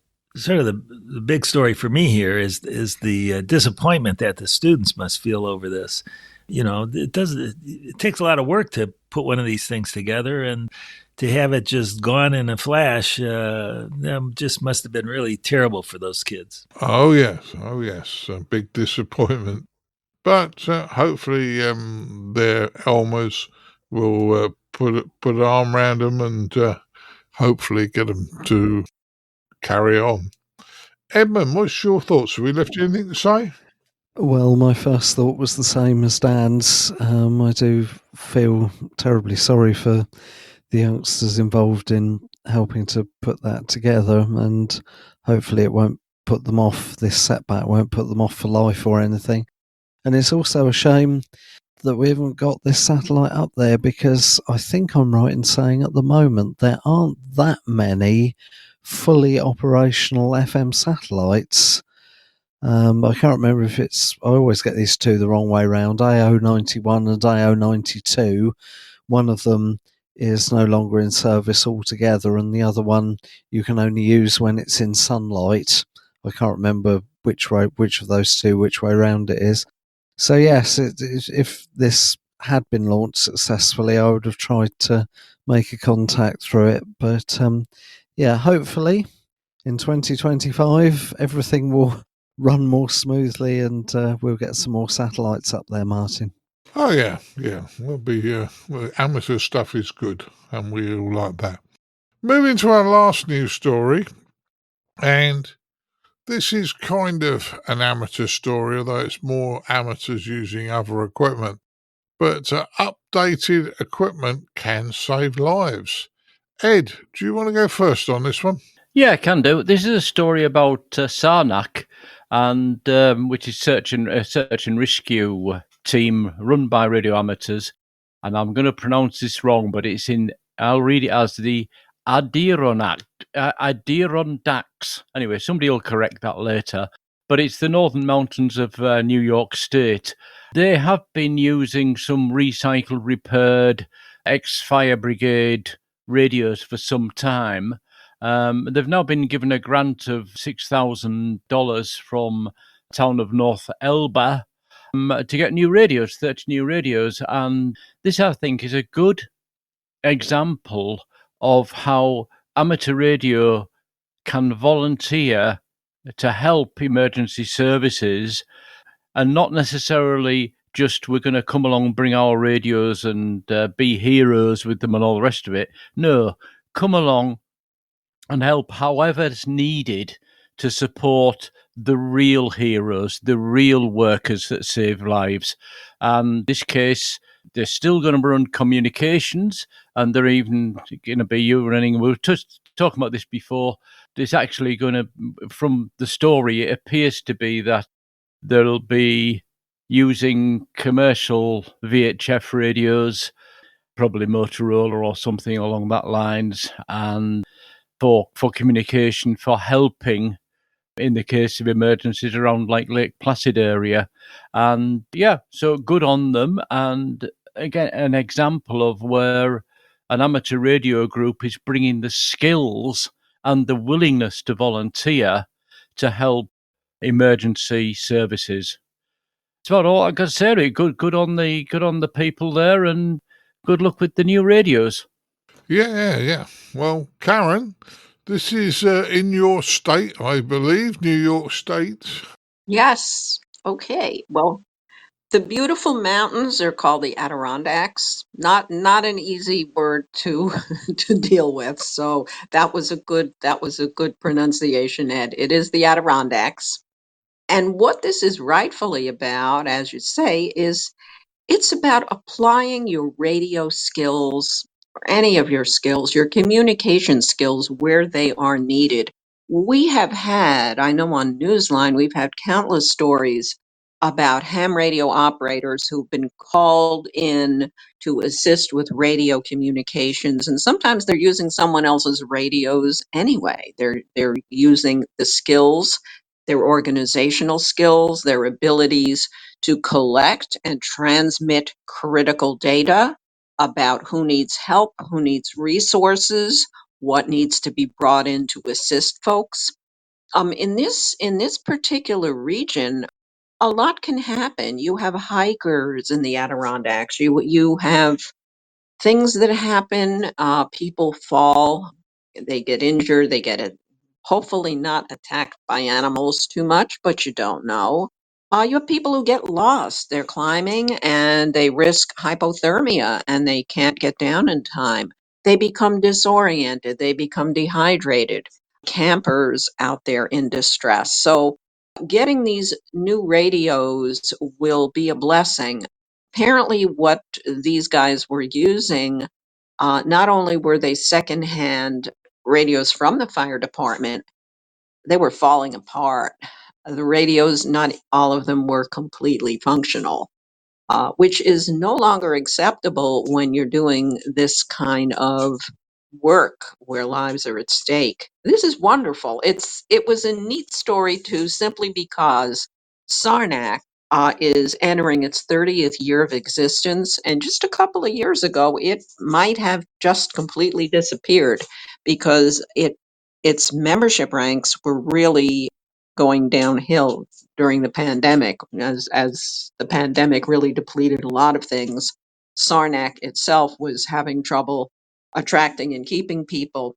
big story for me here is the disappointment that the students must feel over this. It takes a lot of work to put one of these things together, and to have it just gone in a flash, just must have been really terrible for those kids. Oh yes, a big disappointment. But hopefully their Elmers will put an arm around them and hopefully get them to carry on. Edmund, what's your thoughts? Have we left you anything to say? Well, my first thought was the same as Dan's. I do feel terribly sorry for the youngsters involved in helping to put that together, and hopefully it won't put them off, this setback won't put them off for life or anything. And it's also a shame that we haven't got this satellite up there, because I think I'm right in saying at the moment there aren't that many fully operational FM satellites. I can't remember if I always get these two the wrong way round, AO91 and AO92. One of them is no longer in service altogether, and the other one you can only use when it's in sunlight. I can't remember which of those two, which way round it is. So yes, if this had been launched successfully, I would have tried to make a contact through it. But hopefully in 2025 everything will run more smoothly, and we'll get some more satellites up there, Martin. Oh yeah. We'll be amateur stuff is good, and we all like that. Moving to our last news story, and this is kind of an amateur story, although it's more amateurs using other equipment. But updated equipment can save lives. Ed, do you want to go first on this one? Yeah, I can do. This is a story about SARNAC, and which is search and rescue team run by radio amateurs. And I'm going to pronounce this wrong, but I'll read it as the Adirondacks. Anyway, somebody will correct that later. But it's the northern mountains of New York State. They have been using some recycled, repaired ex-fire brigade radios for some time. They've now been given a grant of $6,000 from town of North Elba to get new radios, 30 new radios. And this, I think, is a good example of how amateur radio can volunteer to help emergency services, and not necessarily just we're going to come along and bring our radios and be heroes with them and all the rest of it. No, come along and help however it's needed to support the real heroes, the real workers that save lives. And in this case, they're still going to run communications, and they're even going to be running. We were just talking about this before. It's actually going to, from the story, it appears to be that they'll be using commercial VHF radios, probably Motorola or something along that lines, and for communication, for helping in the case of emergencies around like Lake Placid area. And yeah, so good on them. And again, an example of where an amateur radio group is bringing the skills and the willingness to volunteer to help emergency services. That's about all I got to say. Good on the people there, and good luck with the new radios. Yeah. Well, Caryn, this is in your state, I believe, New York State. Yes. Okay. Well, the beautiful mountains are called the Adirondacks. Not an easy word to to deal with. So that was a good pronunciation, Ed. It is the Adirondacks. And what this is rightfully about, as you say, is it's about applying your radio skills, or any of your skills, your communication skills, where they are needed. We have had, I know on Newsline, we've had countless stories about ham radio operators who've been called in to assist with radio communications, and sometimes they're using someone else's radios anyway. They're using the skills, their organizational skills, their abilities to collect and transmit critical data about who needs help, who needs resources, what needs to be brought in to assist folks. In this particular region, a lot can happen. You have hikers in the Adirondacks. You have things that happen. People fall, they get injured, they get it. Hopefully not attacked by animals too much, but you don't know. You have people who get lost. They're climbing and they risk hypothermia and they can't get down in time. They become disoriented. They become dehydrated. Campers out there in distress. So getting these new radios will be a blessing. Apparently, what these guys were using, not only were they secondhand radios from the fire department, they were falling apart. The radios, not all of them were completely functional, which is no longer acceptable when you're doing this kind of work where lives are at stake. This is wonderful. It was a neat story too, simply because Sarnak is entering its 30th year of existence, and just a couple of years ago, it might have just completely disappeared because its membership ranks were really going downhill during the pandemic, as the pandemic really depleted a lot of things. Sarnak itself was having trouble attracting and keeping people.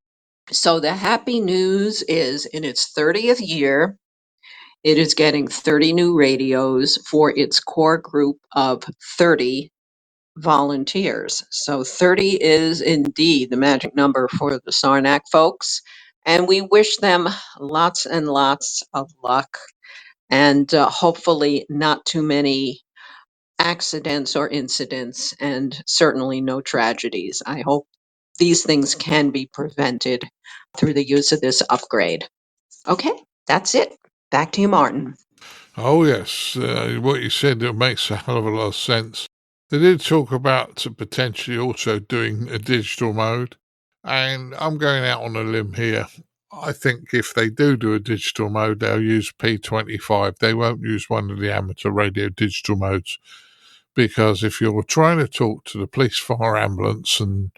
So the happy news is, in its 30th year, it is getting 30 new radios for its core group of 30 volunteers. So 30 is indeed the magic number for the Sarnak folks. And we wish them lots and lots of luck, and hopefully not too many accidents or incidents, and certainly no tragedies. I hope these things can be prevented through the use of this upgrade. Okay, that's it. Back to you, Martin. Oh, yes. What you said, it makes a hell of a lot of sense. They did talk about potentially also doing a digital mode, and I'm going out on a limb here. I think if they do a digital mode, they'll use P25. They won't use one of the amateur radio digital modes, because if you're trying to talk to the police, fire, ambulance, and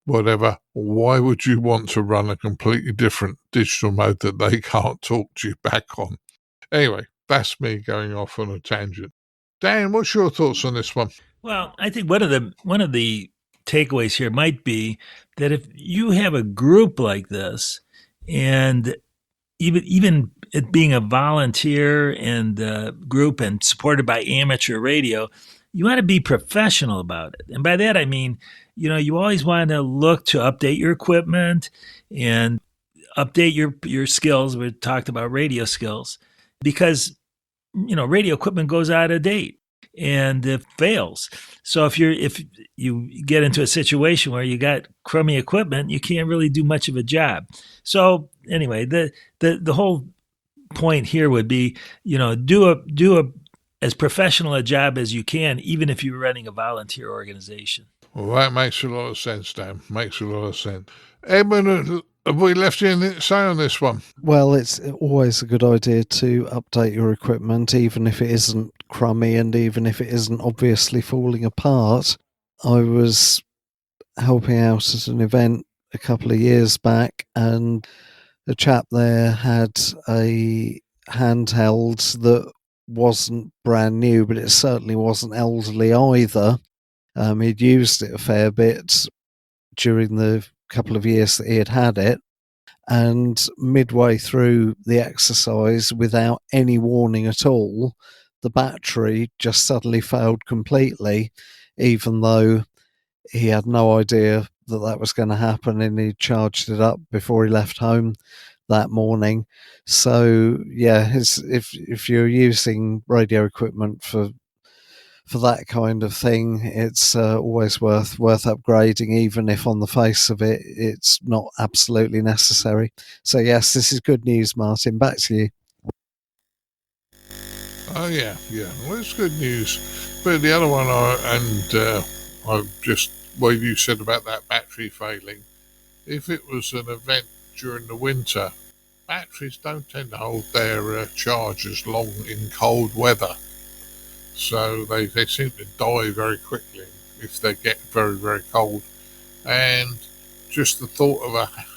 whatever, why would you want to run a completely different digital mode that they can't talk to you back on? Anyway, that's me going off on a tangent. Dan, what's your thoughts on this one? Well, I think one of the takeaways here might be that if you have a group like this, and even it being a volunteer and group and supported by amateur radio, you want to be professional about it. And by that I mean, you always want to look to update your equipment and update your skills. We talked about radio skills because radio equipment goes out of date and it fails. So if you get into a situation where you got crummy equipment, you can't really do much of a job. So anyway, the whole point here would be, do a as professional a job as you can, even if you're running a volunteer organization. Well, that makes a lot of sense, Dan. Makes a lot of sense. Edmund, have we left you anything to say on this one? Well, it's always a good idea to update your equipment, even if it isn't crummy and even if it isn't obviously falling apart. I was helping out at an event a couple of years back, and a chap there had a handheld that wasn't brand new, but it certainly wasn't elderly either. He'd used it a fair bit during the couple of years that he had it, and midway through the exercise, without any warning at all, the battery just suddenly failed completely, even though he had no idea that was going to happen, and he charged it up before he left home that morning. So yeah, if you're using radio equipment for that kind of thing, it's always worth upgrading, even if on the face of it it's not absolutely necessary. So yes, this is good news, Martin. Back to you. Oh yeah. Well, it's good news. But the other one, what you said about that battery failing, if it was an event during the winter, batteries don't tend to hold their charge as long in cold weather. So they seem to die very quickly if they get very, very cold. And just the thought of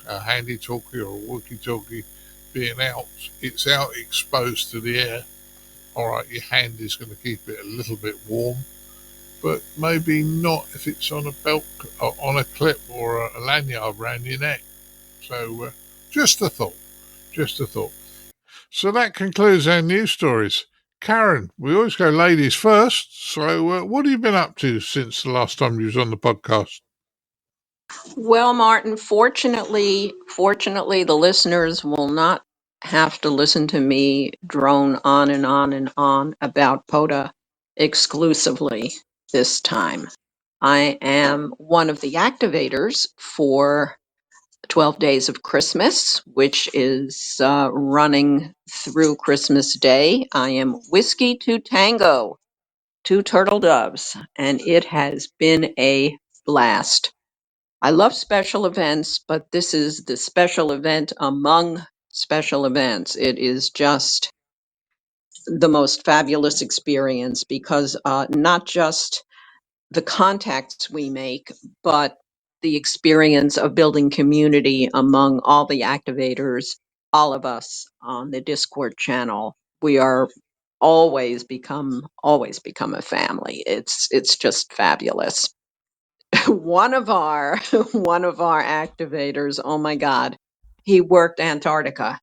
a handy-talkie or a walkie-talkie being out, it's out exposed to the air. All right, your hand is going to keep it a little bit warm, but maybe not if it's on a belt, or on a clip or a lanyard around your neck. So just a thought. So that concludes our news stories. Caryn, we always go ladies first. So what have you been up to since the last time you was on the podcast? Well, Martin, fortunately, the listeners will not have to listen to me drone on and on and on about POTA exclusively this time. I am one of the activators for 12 Days of Christmas, which is running through Christmas Day. I am Whiskey to Tango, 2 turtle doves, and it has been a blast. I love special events, but this is the special event among special events. It is just the most fabulous experience because not just the contacts we make, but the experience of building community among all the activators, all of us on the Discord channel. We are always become a family. It's just fabulous. one of our activators, oh my God, he worked Antarctica.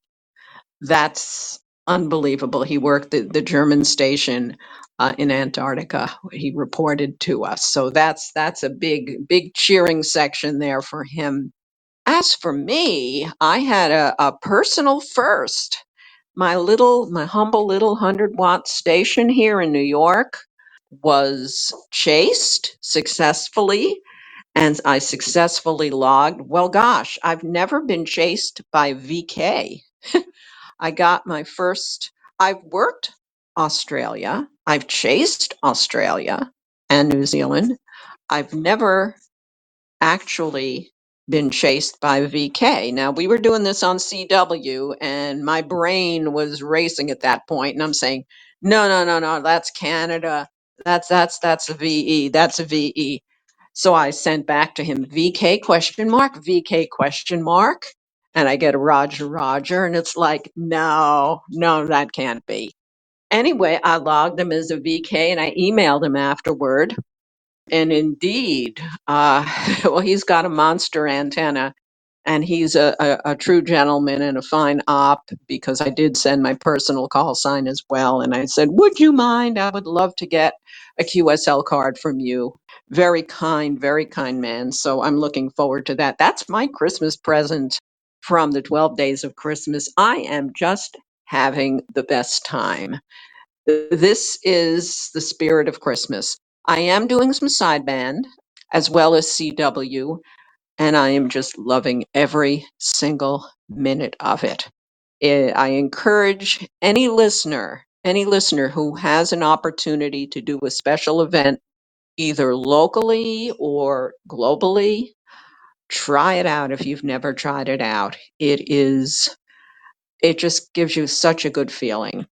That's unbelievable. He worked the German station in Antarctica. He reported to us. So that's a big cheering section there for him. As for me, I had a personal first. My humble little 100-watt station here in New York was chased successfully, and I successfully logged. Well, gosh, I've never been chased by VK. I got my first, I've worked Australia, I've chased Australia and New Zealand. I've never actually been chased by VK. Now, we were doing this on CW, and my brain was racing at that point, and I'm saying, no, that's Canada. That's a VE. That's a VE. So I sent back to him VK question mark, VK question mark. And I get a Roger, Roger. And it's like, no, that can't be. Anyway, I logged him as a VK and I emailed him afterward. And indeed, well, he's got a monster antenna and he's a true gentleman and a fine op because I did send my personal call sign as well. And I said, would you mind? I would love to get a QSL card from you. Very kind man. So I'm looking forward to that. That's my Christmas present from the 12 days of Christmas. I am just having the best time. This is the spirit of Christmas. I am doing some sideband as well as CW, and I am just loving every single minute of it. I encourage any listener who has an opportunity to do a special event, either locally or globally, try it out if you've never tried it out. It just gives you such a good feeling.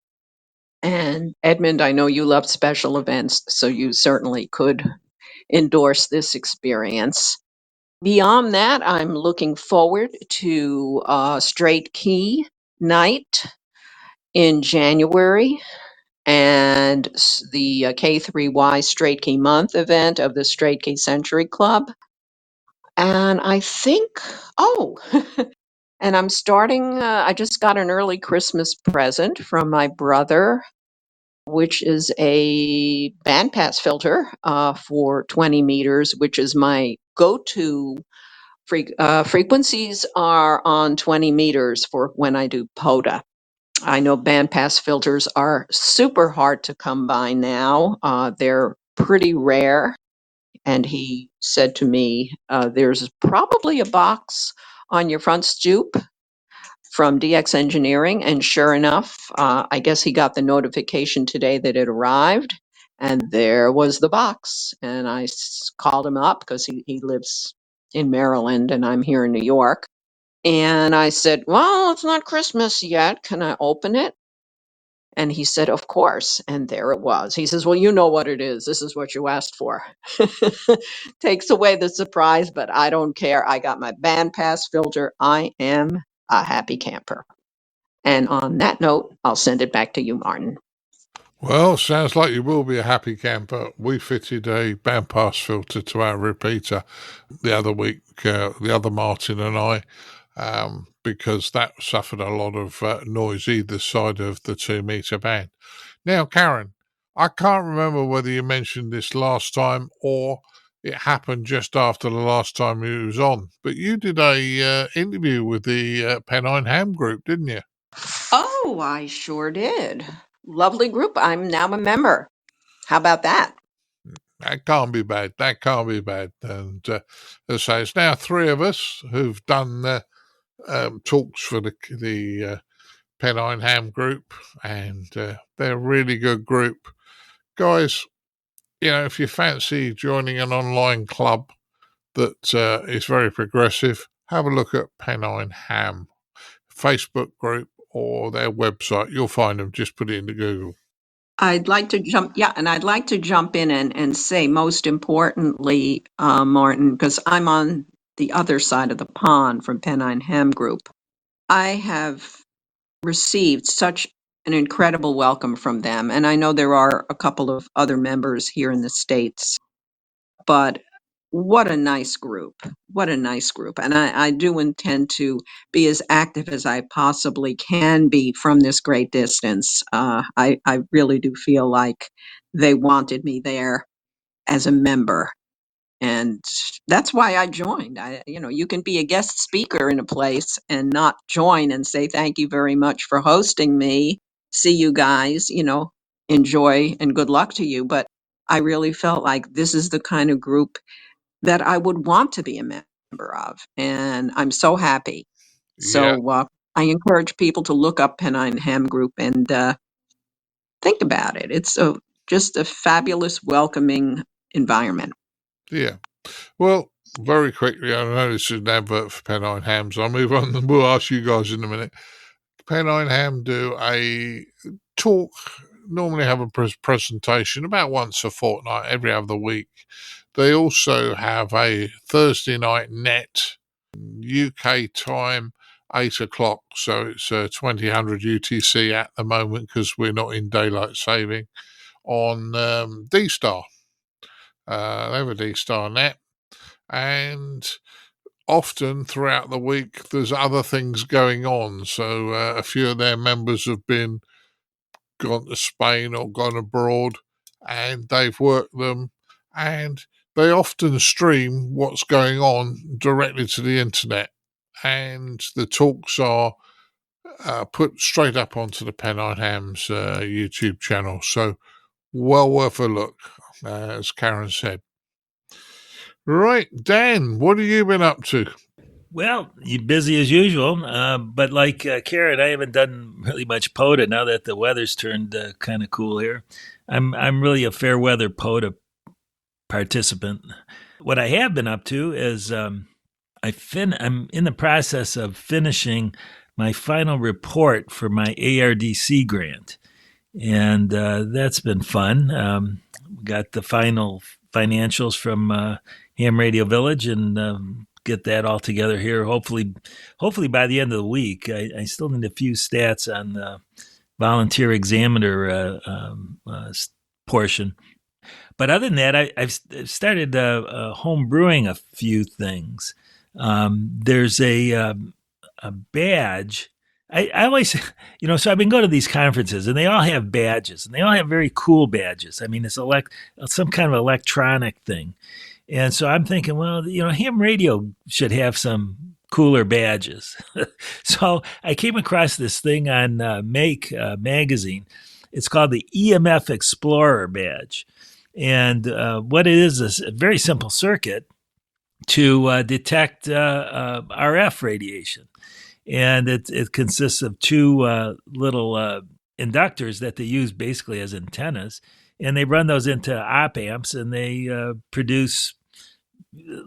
And Edmund, I know you love special events, so you certainly could endorse this experience. Beyond that, I'm looking forward to Straight Key Night in January and the K3Y Straight Key Month event of the Straight Key Century Club. And I think, and I'm starting, I just got an early Christmas present from my brother, which is a bandpass filter for 20 meters, which is my go-to. Frequencies are on 20 meters for when I do POTA. I know bandpass filters are super hard to come by now. They're pretty rare. And he said to me, there's probably a box on your front stoop from DX Engineering. And sure enough, I guess he got the notification today that it arrived. And there was the box. And I called him up because he lives in Maryland and I'm here in New York. And I said, well, it's not Christmas yet. Can I open it? And he said, of course. And there it was. He says, well, you know what it is. This is what you asked for. Takes away the surprise, but I don't care. I got my bandpass filter. I am a happy camper. And on that note, I'll send it back to you, Martin. Well, sounds like you will be a happy camper. We fitted a bandpass filter to our repeater the other week, the other Martin and I, because that suffered a lot of noise either side of the 2 meter band. Now, Caryn, I can't remember whether you mentioned this last time or it happened just after the last time you was on, but you did a interview with the Pennine Ham group, didn't you? Oh, I sure did. Lovely group. I'm now a member. How about that? That can't be bad. That can't be bad. And as I say, it's now 3 of us who've done talks for the Pennine Ham group, and they're a really good group. Guys, you know, if you fancy joining an online club that is very progressive, have a look at Pennine Ham Facebook group or their website. You'll find them. Just put it into Google. I'd like to jump in and say, most importantly, Martin, because I'm on the other side of the pond from Pennine Ham Group, I have received such an incredible welcome from them. And I know there are a couple of other members here in the States, but what a nice group. What a nice group. And I do intend to be as active as I possibly can be from this great distance. I really do feel like they wanted me there as a member. And that's why I joined. You can be a guest speaker in a place and not join and say, thank you very much for hosting me. See you guys, enjoy and good luck to you. But I really felt like this is the kind of group that I would want to be a member of. And I'm so happy. Yeah. So I encourage people to look up Pennine Ham Group and think about it. It's just a fabulous, welcoming environment. Yeah. Well, very quickly, I know this is an advert for Pennine Hams. I'll move on and we'll ask you guys in a minute. Pennine Ham do a talk normally have a presentation about once a fortnight, every other week. They also have a Thursday night net, UK time, 8 o'clock. So it's 2000 UTC at the moment because we're not in daylight saving, on D-Star. They have a D-Star net. And often throughout the week, there's other things going on. So a few of their members have gone to Spain or gone abroad, and they've worked them, and they often stream what's going on directly to the internet, and the talks are put straight up onto the Pennine Hams YouTube channel. So well worth a look, as Caryn said. Right, Dan, what have you been up to? Well, you're busy as usual, but like Caryn, I haven't done really much POTA now that the weather's turned kind of cool here. I'm really a fair weather POTA participant. What I have been up to is I'm in the process of finishing my final report for my ARDC grant, and that's been fun. Got the final financials from Ham Radio Village, and get that all together here. Hopefully by the end of the week. I still need a few stats on the volunteer examiner portion. But other than that, I've started home brewing a few things. There's a badge. I always, so I've been going to these conferences, and they all have badges, and they all have very cool badges. I mean, it's some kind of electronic thing. And so I'm thinking, well, ham radio should have some cooler badges. So I came across this thing on Make magazine. It's called the EMF Explorer badge. And what it is a very simple circuit to detect RF radiation. And it consists of two little inductors that they use basically as antennas. And they run those into op amps, and they produce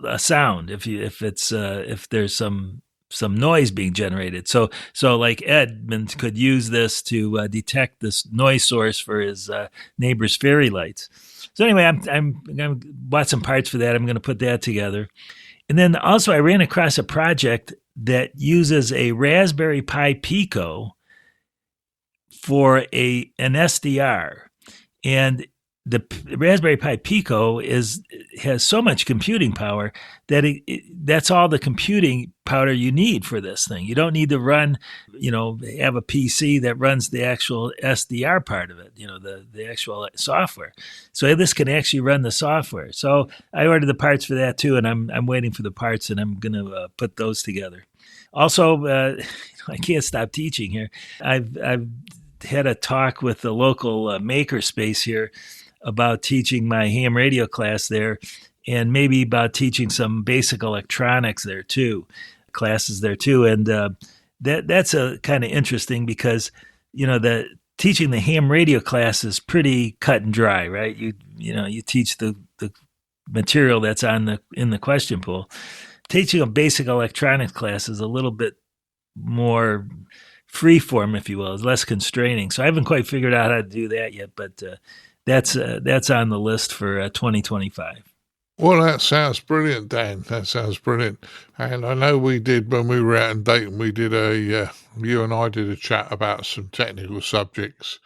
a sound if there's some noise being generated. So like Edmund could use this to detect this noise source for his neighbor's fairy lights. So anyway, I'm going to bought some parts for that. I'm going to put that together. And then also I ran across a project that uses a Raspberry Pi Pico for an SDR. And the Raspberry Pi Pico has so much computing power that that's all the computing power you need for this thing. You don't need to run, have a PC that runs the actual SDR part of it, the actual software. So this can actually run the software. So I ordered the parts for that too, and I'm waiting for the parts, and I'm going to put those together. Also, I can't stop teaching here. I've had a talk with the local makerspace here about teaching my ham radio class there, and maybe about teaching some basic electronics there too, classes there too. And that's a kind of interesting because, the teaching the ham radio class is pretty cut and dry, right? You teach the material that's in the question pool. Teaching a basic electronics class is a little bit more freeform, if you will. It's less constraining. So I haven't quite figured out how to do that yet, but that's on the list for 2025. Well, that sounds brilliant, Dan. That sounds brilliant. And I know we did, when we were out in Dayton, you and I did a chat about some technical subjects.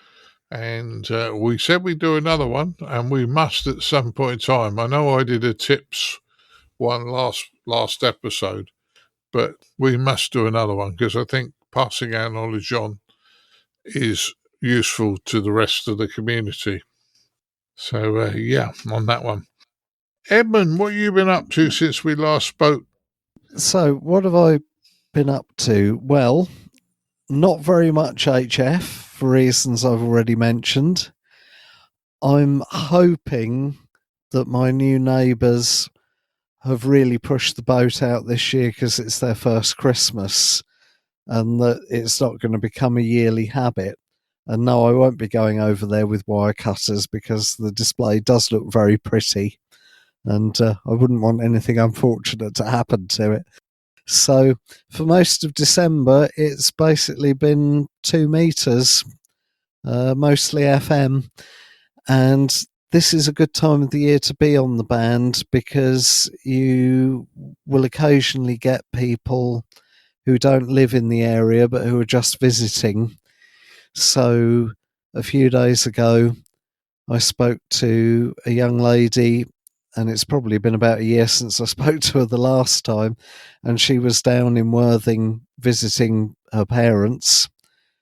And we said we'd do another one, and we must at some point in time. I know I did a tips one last episode, but we must do another one because I think passing our knowledge on is useful to the rest of the community. So, on that one. Edmund, what have you been up to since we last spoke? So, what have I been up to? Well, not very much HF for reasons I've already mentioned. I'm hoping that my new neighbours have really pushed the boat out this year because it's their first Christmas, and that it's not going to become a yearly habit. And no, I won't be going over there with wire cutters because the display does look very pretty, and I wouldn't want anything unfortunate to happen to it. So for most of December, it's basically been 2 meters, mostly FM. And this is a good time of the year to be on the band because you will occasionally get people who don't live in the area but who are just visiting. So a few days ago, I spoke to a young lady, and it's probably been about a year since I spoke to her the last time, and she was down in Worthing visiting her parents.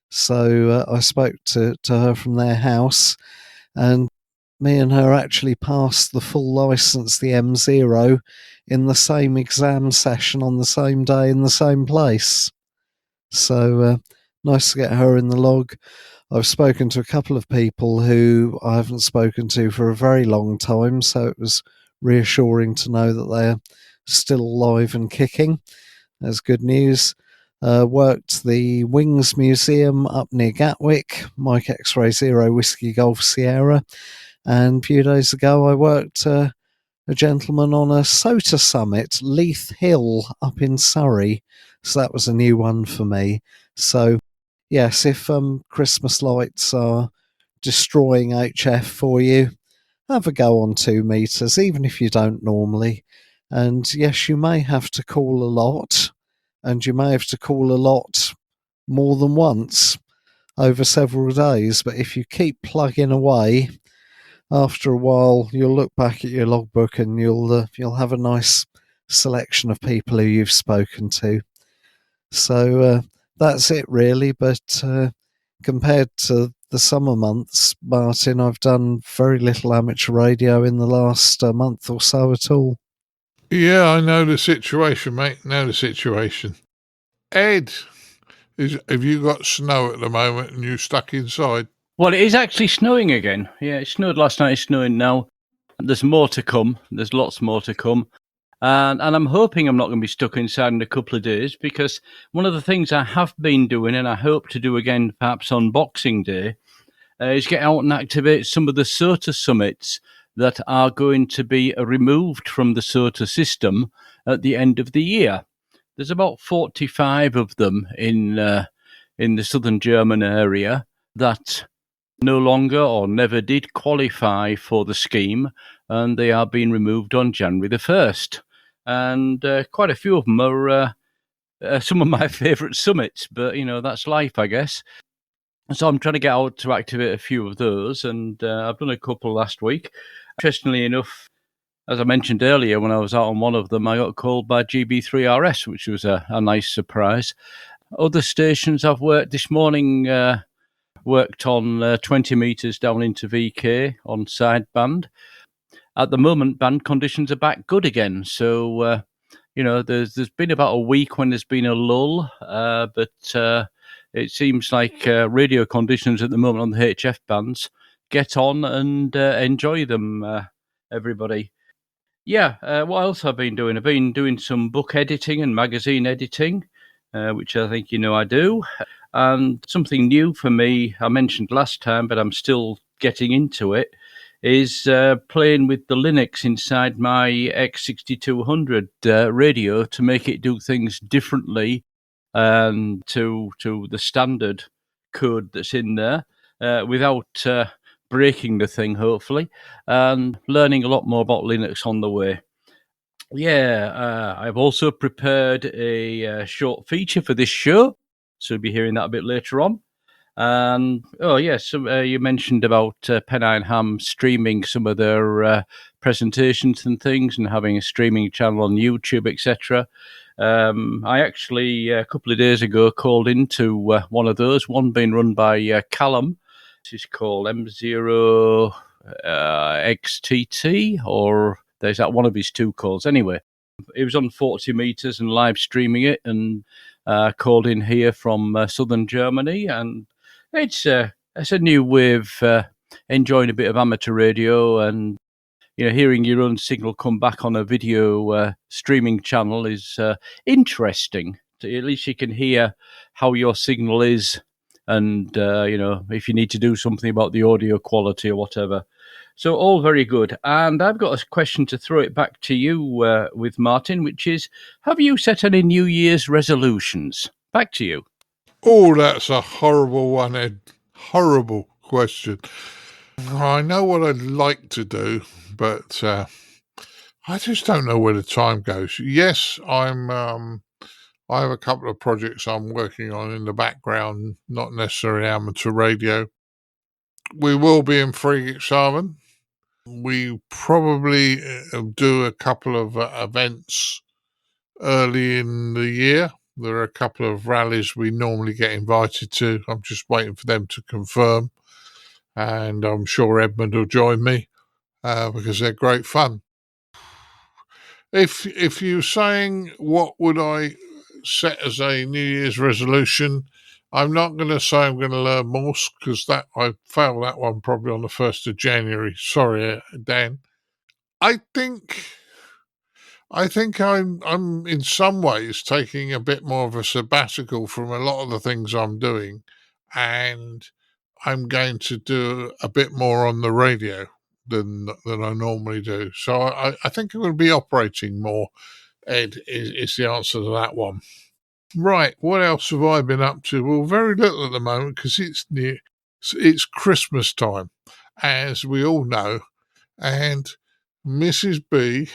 So I spoke to her from their house, and me and her actually passed the full license, the M0, in the same exam session on the same day in the same place. So nice to get her in the log. I've spoken to a couple of people who I haven't spoken to for a very long time, so it was reassuring to know that they're still alive and kicking. That's good news. Worked the Wings Museum up near Gatwick, Mike X-Ray 0 Whiskey Golf Sierra, and a few days ago I worked a gentleman on a SOTA summit, Leith Hill up in Surrey, so that was a new one for me. So yes, if Christmas lights are destroying HF for you, have a go on 2 meters, even if you don't normally. And yes, you may have to call a lot, and you may have to call a lot more than once over several days. But if you keep plugging away, after a while, you'll look back at your logbook and you'll have a nice selection of people who you've spoken to. So that's it really, but compared to the summer months, Martin, I've done very little amateur radio in the last month or so at all. Yeah, I know the situation, mate. Know the situation. Ed, have you got snow at the moment and you stuck inside? Well, it is actually snowing again. Yeah, it snowed last night, it's snowing now. There's more to come. There's lots more to come. And I'm hoping I'm not going to be stuck inside in a couple of days, because one of the things I have been doing, and I hope to do again perhaps on Boxing Day, is get out and activate some of the SOTA summits that are going to be removed from the SOTA system at the end of the year. There's about 45 of them in the southern German area that no longer or never did qualify for the scheme, and they are being removed on January the 1st. And quite a few of them are some of my favourite summits, but, that's life, I guess. So I'm trying to get out to activate a few of those, and I've done a couple last week. Interestingly enough, as I mentioned earlier, when I was out on one of them, I got called by GB3RS, which was a nice surprise. Other stations I've worked this morning, worked on 20 metres down into VK on sideband. At the moment, band conditions are back good again. So, there's been about a week when there's been a lull, but it seems like radio conditions at the moment on the HF bands. Get on and enjoy them, everybody. Yeah, what else have I been doing? I've been doing some book editing and magazine editing, which I think I do. And something new for me, I mentioned last time, but I'm still getting into it, is playing with the Linux inside my X6200 radio to make it do things differently to the standard code that's in there without breaking the thing, hopefully, and learning a lot more about Linux on the way. Yeah, I've also prepared a short feature for this show, so you'll be hearing that a bit later on. And you mentioned about Pennine Ham streaming some of their presentations and things, and having a streaming channel on YouTube, etc. I actually a couple of days ago called into one of those, one being run by Callum. This is called M0 XTT, or there's that one of his two calls. Anyway, it was on 40 meters and live streaming it, and called in here from southern Germany, and it's a new way of enjoying a bit of amateur radio, and hearing your own signal come back on a video streaming channel is interesting. At least you can hear how your signal is, and if you need to do something about the audio quality or whatever. So all very good. And I've got a question to throw it back to you with Martin, which is, have you set any New Year's resolutions? Back to you. Oh, that's a horrible one, Ed. Horrible question. I know what I'd like to do, but I just don't know where the time goes. Yes, I have a couple of projects I'm working on in the background, not necessarily amateur radio. We will be in Friedrichshafen. We probably do a couple of events early in the year. There are a couple of rallies we normally get invited to. I'm just waiting for them to confirm. And I'm sure Edmund will join me because they're great fun. If you're saying what would I set as a New Year's resolution, I'm not going to say I'm going to learn Morse because that I failed that one probably on the 1st of January. Sorry, Dan. I think I'm in some ways taking a bit more of a sabbatical from a lot of the things I'm doing, and I'm going to do a bit more on the radio than I normally do. So I think I'm going to be operating more, Ed, is the answer to that one. Right, what else have I been up to? Well, very little at the moment because it's Christmas time, as we all know, and Mrs. B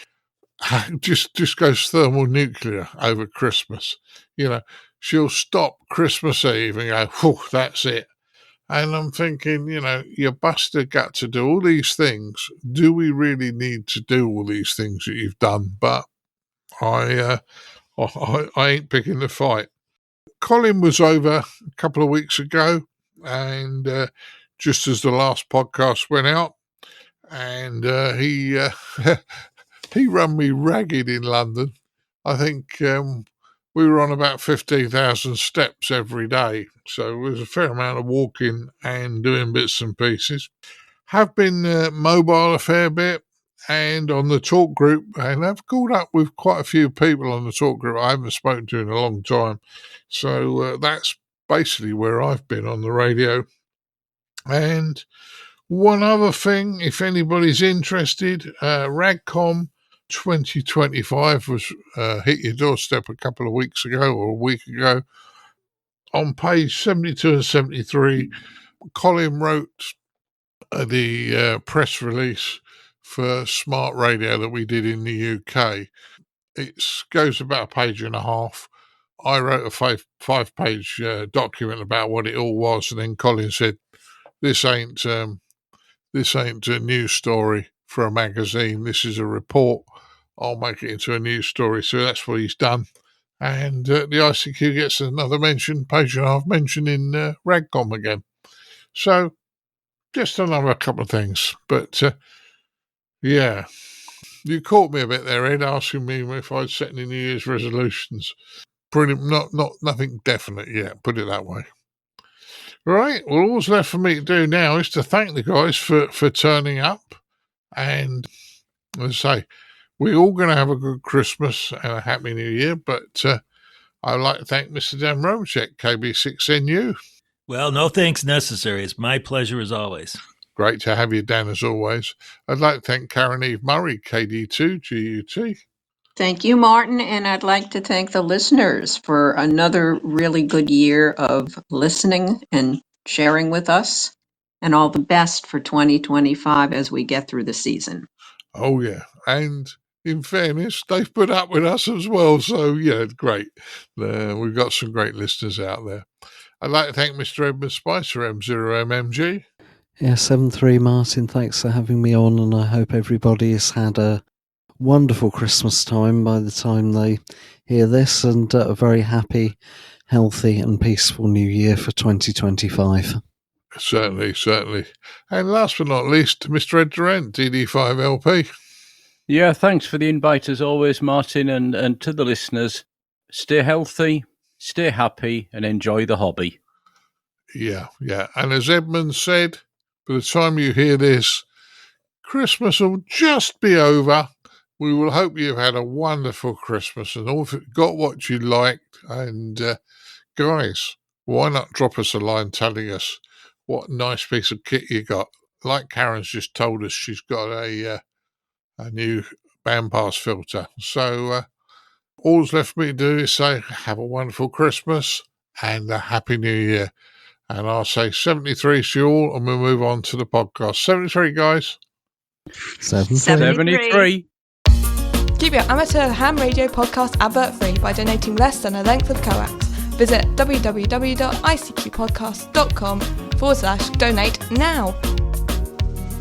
just goes thermonuclear over Christmas. She'll stop Christmas Eve and go, whew, that's it. And I'm thinking, you busted got to do all these things. Do we really need to do all these things that you've done? But I ain't picking the fight. Colin was over a couple of weeks ago, and just as the last podcast went out, and he he run me ragged in London. I think we were on about 15,000 steps every day. So it was a fair amount of walking and doing bits and pieces. Have been mobile a fair bit and on the talk group, and I've called up with quite a few people on the talk group I haven't spoken to in a long time. So that's basically where I've been on the radio. And one other thing, if anybody's interested, Ragcom 2025 was hit your doorstep a couple of weeks ago or a week ago. On page 72 and 73, Colin wrote the press release for smart radio that we did in the UK. It goes about a page and a half. I wrote a five-page document about what it all was, and then Colin said, this ain't a news story for a magazine. This is a report. I'll make it into a news story. So that's what he's done. And the ICQ gets another mention, page and a half mention in Ragcom again. So just another couple of things. But yeah, you caught me a bit there, Ed, asking me if I'd set any New Year's resolutions. Pretty not nothing definite yet, put it that way. Right, well, all's left for me to do now is to thank the guys for turning up. And as I say, we're all going to have a good Christmas and a happy New Year. But I'd like to thank Mr. Dan Romanchik KB6NU. Well, no thanks necessary. It's my pleasure as always. Great to have you, Dan, as always. I'd like to thank Caryn Eve Murray KD2GUT. Thank you, Martin, and I'd like to thank the listeners for another really good year of listening and sharing with us, and all the best for 2025 as we get through the season. Oh, yeah. And in fairness, they've put up with us as well. So, yeah, great. We've got some great listeners out there. I'd like to thank Mr. Edmund Spicer M0MNG. Yeah, 7-3 Martin, thanks for having me on, and I hope everybody has had a wonderful Christmas time by the time they hear this, and a very happy, healthy and peaceful new year for 2025. Certainly. And last but not least, Mr. Ed Durrant DD5LP. Yeah, thanks for the invite as always, Martin, and to the listeners, stay healthy, stay happy, and enjoy the hobby. Yeah. And as Edmund said, by the time you hear this, Christmas will just be over. We will hope you've had a wonderful Christmas and all got what you liked. And guys, why not drop us a line telling us what nice piece of kit you got? Like Karen's just told us, she's got a new bandpass filter. So all's left for me to do is say have a wonderful Christmas and a happy New Year. And I'll say 73 to you all, and we'll move on to the podcast. 73, guys. 73. Keep your amateur ham radio podcast advert free by donating less than a length of coax. Visit www.icqpodcast.com/donate now.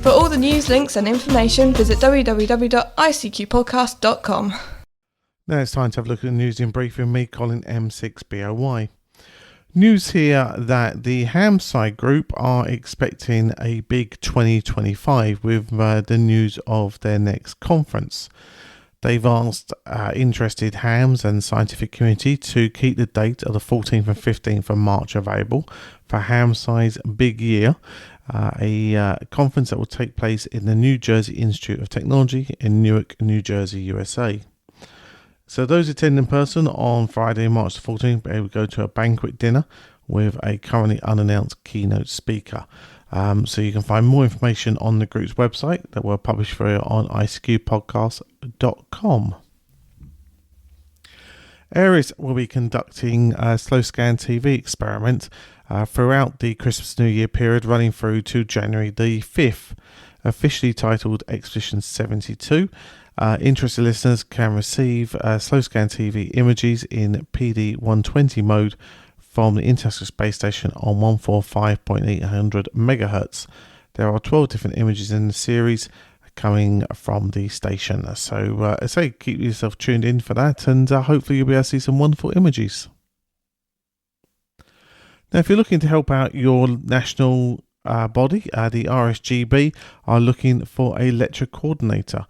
For all the news, links and information, visit www.icqpodcast.com. Now it's time to have a look at the news in brief with me, Colin M6BOY. News here that the HAMSCI group are expecting a big 2025 with the news of their next conference. They've asked interested hams and scientific community to keep the date of the 14th and 15th of March available for HAMSCI's Big Year, a conference that will take place in the New Jersey Institute of Technology in Newark, New Jersey, USA. So those attending in person on Friday, March the 14th, will be able to go to a banquet dinner with a currently unannounced keynote speaker. So you can find more information on the group's website that we'll publish for you on ICQPodcast.com. ARRL will be conducting a slow scan TV experiment throughout the Christmas New Year period running through to January the 5th, officially titled Expedition 72. Interested listeners can receive slow scan TV images in PD 120 mode from the International Space Station on 145.800 MHz. There are 12 different images in the series coming from the station. So I say keep yourself tuned in for that, and hopefully you'll be able to see some wonderful images. Now, if you're looking to help out your national body, the RSGB are looking for a lecture coordinator.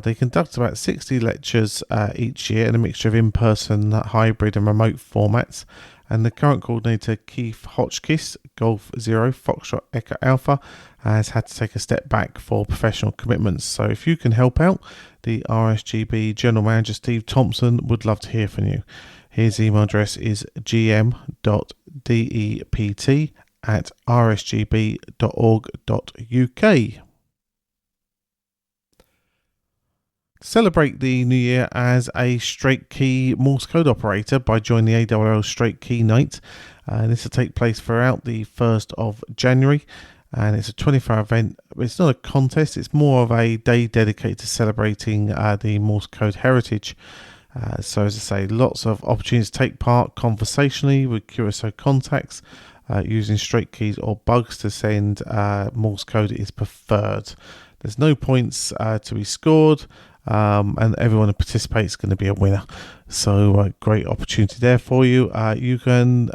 They conduct about 60 lectures each year in a mixture of in-person, hybrid and remote formats. And the current coordinator, Keith Hotchkiss, Golf 0, Foxtrot Echo Alpha, has had to take a step back for professional commitments. So if you can help out, the RSGB General Manager, Steve Thompson, would love to hear from you. His email address is gm.dept@rsgb.org.uk. Celebrate the new year as a straight key Morse code operator by joining the ARRL Straight Key Night. This will take place throughout the 1st of January, and it's a 24-hour event. It's not a contest, it's more of a day dedicated to celebrating the Morse code heritage. So as I say, lots of opportunities to take part conversationally with QSO contacts. Using straight keys or bugs to send Morse code is preferred. There's no points to be scored. And everyone who participates is going to be a winner. So great opportunity there for you. You can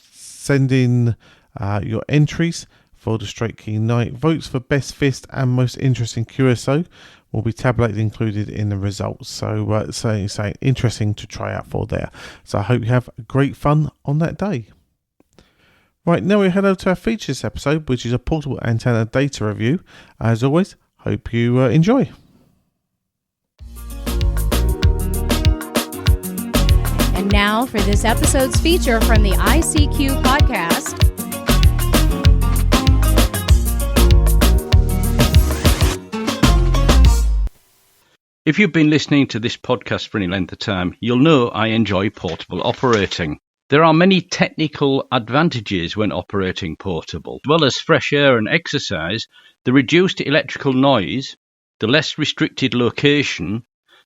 send in your entries for the Straight Key Night. Votes for best fist and most interesting QSO will be tabulated, included in the results. So say interesting to try out for there. So I hope you have great fun on that day. Right, now we head over to our features episode, which is a portable antenna data review. As always, hope you enjoy. And now for this episode's feature from the ICQ podcast. If you've been listening to this podcast for any length of time, you'll know I enjoy portable operating. There are many technical advantages when operating portable, as well as fresh air and exercise, the reduced electrical noise, the less restricted location,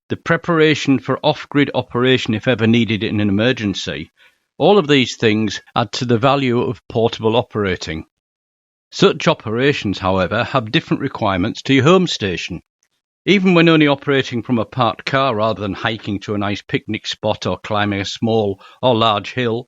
the preparation for off-grid operation if ever needed in an emergency. All of these things add to the value of portable operating. Such operations, however, have different requirements to your home station. Even when only operating from a parked car rather than hiking to a nice picnic spot or climbing a small or large hill,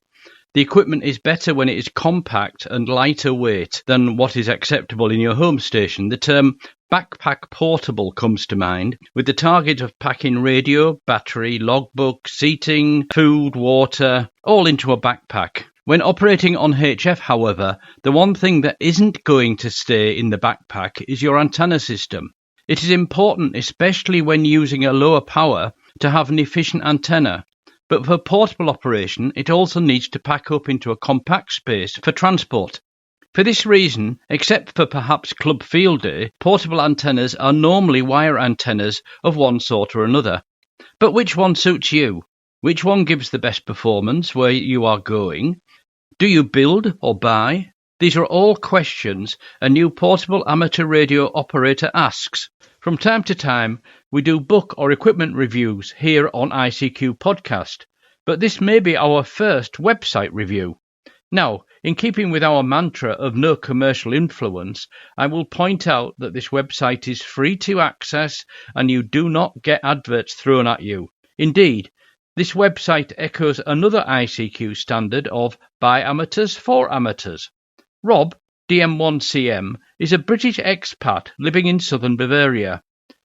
the equipment is better when it is compact and lighter weight than what is acceptable in your home station. The term backpack portable comes to mind, with the target of packing radio, battery, logbook, seating, food, water, all into a backpack. When operating on HF, however, the one thing that isn't going to stay in the backpack is your antenna system. It is important, especially when using a lower power, to have an efficient antenna. But for portable operation, it also needs to pack up into a compact space for transport. For this reason, except for perhaps club field day, portable antennas are normally wire antennas of one sort or another. But which one suits you? Which one gives the best performance where you are going? Do you build or buy? These are all questions a new portable amateur radio operator asks. From time to time, we do book or equipment reviews here on ICQPodcast, but this may be our first website review. Now, in keeping with our mantra of no commercial influence, I will point out that this website is free to access and you do not get adverts thrown at you. Indeed, this website echoes another ICQ standard of by amateurs for amateurs. Rob, DM1CM, is a British expat living in southern Bavaria.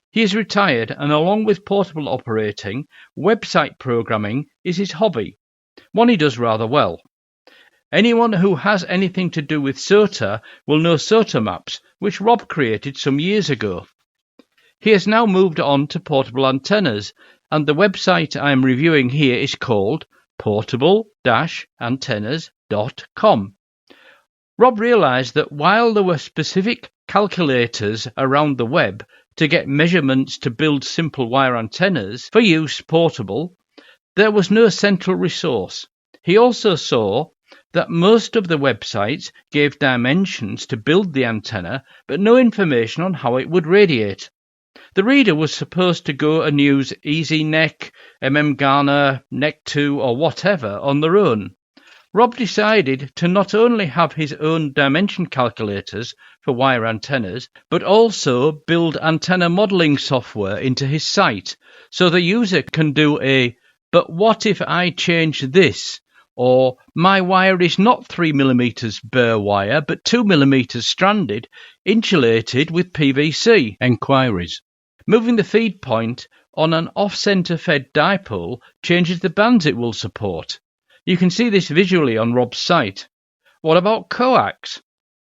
He is retired and along with portable operating, website programming is his hobby, one he does rather well. Anyone who has anything to do with SOTA will know SOTA maps, which Rob created some years ago. He has now moved on to portable antennas, and the website I am reviewing here is called portable-antennas.com. Rob realised that while there were specific calculators around the web to get measurements to build simple wire antennas for use portable, there was no central resource. He also saw that most of the websites gave dimensions to build the antenna, but no information on how it would radiate. The reader was supposed to go and use EasyNEC, Garner, NEC2 or whatever on their own. Rob decided to not only have his own dimension calculators for wire antennas, but also build antenna modelling software into his site, so the user can do a "but what if I change this?" or "my wire is not 3mm bare wire but 2mm stranded, insulated with PVC" enquiries. Moving the feed point on an off-centre fed dipole changes the bands it will support. You can see this visually on Rob's site. What about coax?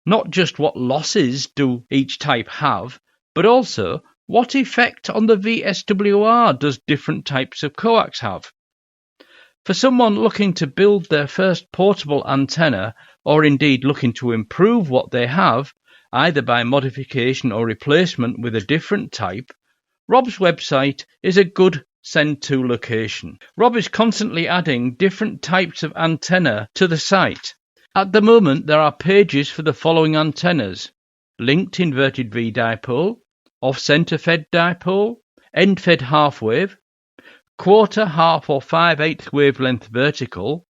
Not just what losses do each type have, but also what effect on the VSWR does different types of coax have? For someone looking to build their first portable antenna, or indeed looking to improve what they have, either by modification or replacement with a different type, Rob's website is a good send-to location. Rob is constantly adding different types of antenna to the site. At the moment, there are pages for the following antennas: linked inverted V dipole, off-center fed dipole, end-fed half-wave, quarter, half or 5/8 wavelength vertical,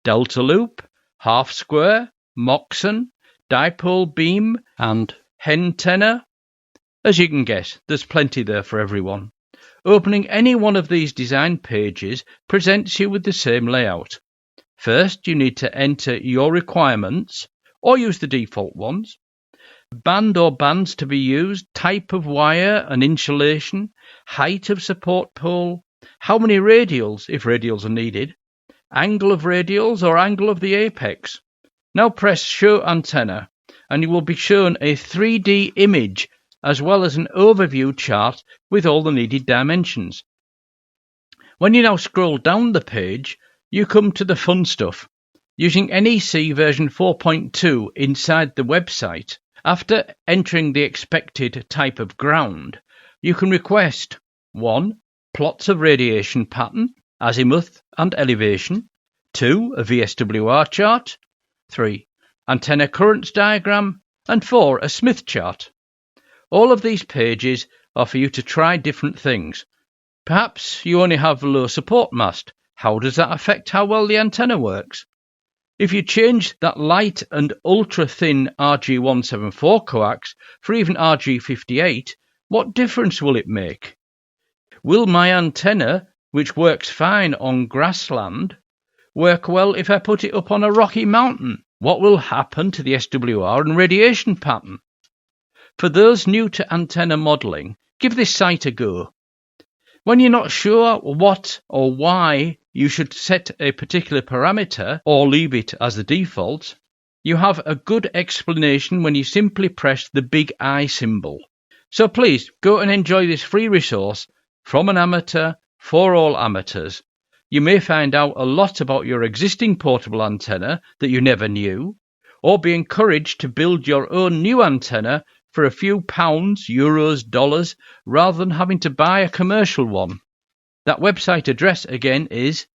delta loop, half square, Moxon, dipole beam, and hen tenor. As you can guess, there's plenty there for everyone. Opening any one of these design pages presents you with the same layout. First, you need to enter your requirements, or use the default ones. Band or bands to be used, type of wire and insulation, height of support pole, how many radials, if radials are needed, angle of radials or angle of the apex. Now press Show Antenna, and you will be shown a 3D image as well as an overview chart with all the needed dimensions. When you now scroll down the page, you come to the fun stuff. Using NEC version 4.2 inside the website, after entering the expected type of ground, you can request 1. Plots of radiation pattern, azimuth and elevation, 2. A VSWR chart, 3. Antenna currents diagram, and 4. A Smith chart. All of these pages are for you to try different things. Perhaps you only have a low support mast. How does that affect how well the antenna works? If you change that light and ultra-thin RG174 coax for even RG58, what difference will it make? Will my antenna, which works fine on grassland, work well if I put it up on a rocky mountain? What will happen to the SWR and radiation pattern? For those new to antenna modelling, give this site a go. When you're not sure what or why you should set a particular parameter or leave it as the default, you have a good explanation when you simply press the big I symbol. So please go and enjoy this free resource from an amateur for all amateurs. You may find out a lot about your existing portable antenna that you never knew, or be encouraged to build your own new antenna for a few pounds, euros, dollars, rather than having to buy a commercial one. That website address again is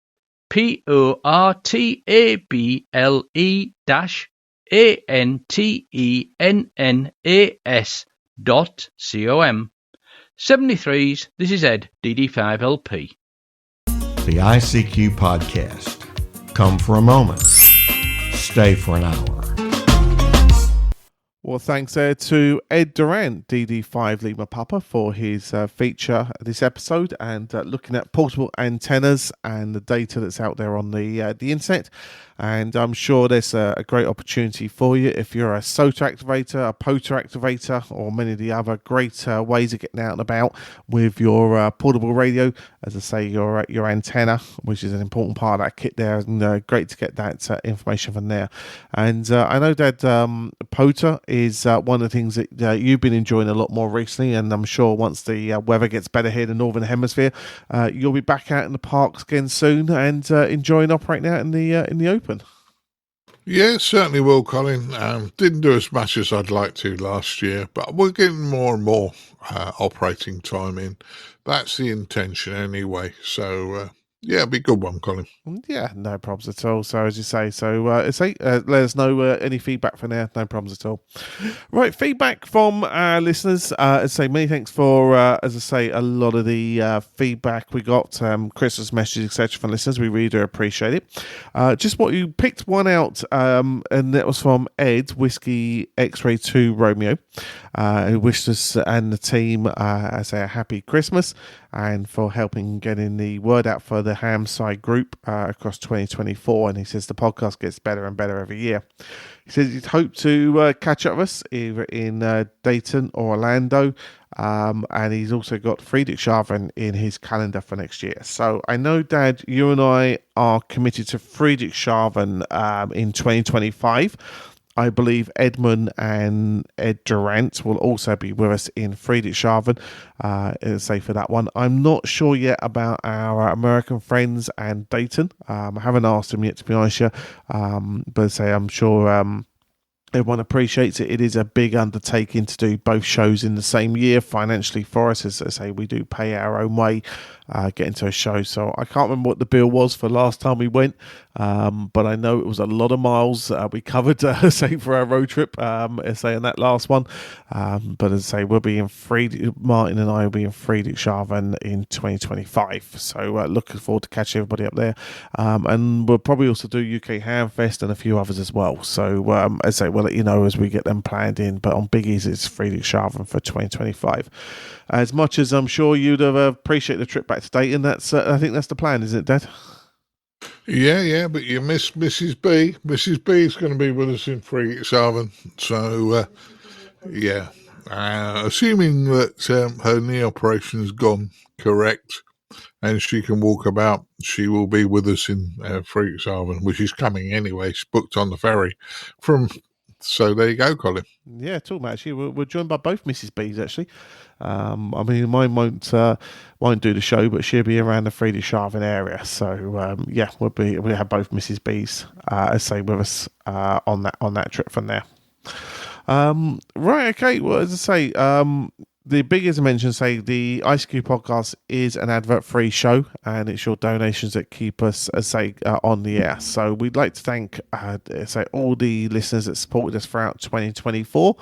PORTABLE-ANTENNAS.com. 73s, this is Ed, DD5LP. The ICQ Podcast. Come for a moment. Stay for an hour. Well, thanks there to Ed Durrant DD5LP for his feature this episode and looking at portable antennas and the data that's out there on the internet. And I'm sure there's a great opportunity for you if you're a SOTA activator, a POTA activator, or many of the other great ways of getting out and about with your portable radio. As I say, your antenna, which is an important part of that kit there, and great to get that information from there. And I know that POTA is one of the things that you've been enjoying a lot more recently, and I'm sure once the weather gets better here in the Northern Hemisphere, you'll be back out in the parks again soon and enjoying operating out in the open. Yeah, certainly will, Colin. Didn't do as much as I'd like to last year, but we're getting more and more operating time in. That's the intention anyway. So, yeah, it'll be a good one, Colin. Yeah, no problems at all. So, as you say, let us know any feedback from there. No problems at all. Right, feedback from our listeners. As I say, many thanks for, as I say, a lot of the feedback we got, Christmas messages, etc. from listeners. We really do appreciate it. Just what you picked one out, and that was from Ed, Whiskey X-Ray 2 Romeo, who wished us and the team, as a happy Christmas, and for helping getting the word out for the HAMSCI group across 2024. And he says the podcast gets better and better every year. He says he'd hope to catch up with us either in Dayton or Orlando. And he's also got Friedrichshafen in his calendar for next year. So I know, Dad, you and I are committed to Friedrichshafen in 2025. I believe Edmund and Ed Durrant will also be with us in Friedrichshafen, say for that one. I'm not sure yet about our American friends and Dayton. I haven't asked them yet, to be honest, but say I'm sure everyone appreciates it. It is a big undertaking to do both shows in the same year financially for us. As I say, we do pay our own way getting to a show. So I can't remember what the bill was for last time we went, but I know it was a lot of miles we covered, say, for our road trip, say, in that last one. But as I say, we'll be in Martin and I will be in Friedrichshafen in 2025. So looking forward to catching everybody up there. And we'll probably also do UK Hamfest and a few others as well. So as I say, we'll let you know as we get them planned in. But on Biggies, it's Friedrichshafen for 2025. As much as I'm sure you'd have appreciated the trip back to Dayton, that's I think that's the plan, isn't it, Dad? Yeah, but you miss Mrs. B. Mrs. B is going to be with us in Friedrichshafen. So, yeah, assuming that her knee operation has gone correct and she can walk about, she will be with us in Friedrichshafen, which is coming anyway. She's booked on the ferry from. So there you go, Colin. Yeah, talking about actually, we're joined by both Mrs. B's actually. I mean, mine won't do the show, but she'll be around the Friedrichshafen area. So yeah, we'll have both Mrs. B's as say with us on that trip from there. Right, okay. Well, as I say, the big, as I mentioned, say the ICQ podcast is an advert-free show, and it's your donations that keep us, on the air. So we'd like to thank, all the listeners that supported us throughout 2024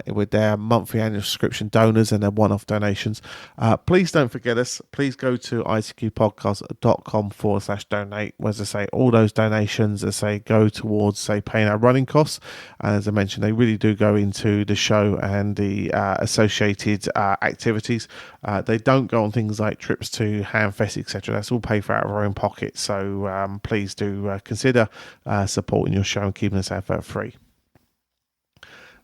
with their monthly annual subscription donors and their one-off donations. Please don't forget us. Please go to ICQPodcast.com/donate. As I say, all those donations, go towards, paying our running costs. And as I mentioned, they really do go into the show and the associated activities. They don't go on things like trips to Hamfest, etc. That's all paid for out of our own pocket. So please do consider supporting your show and keeping us advert free.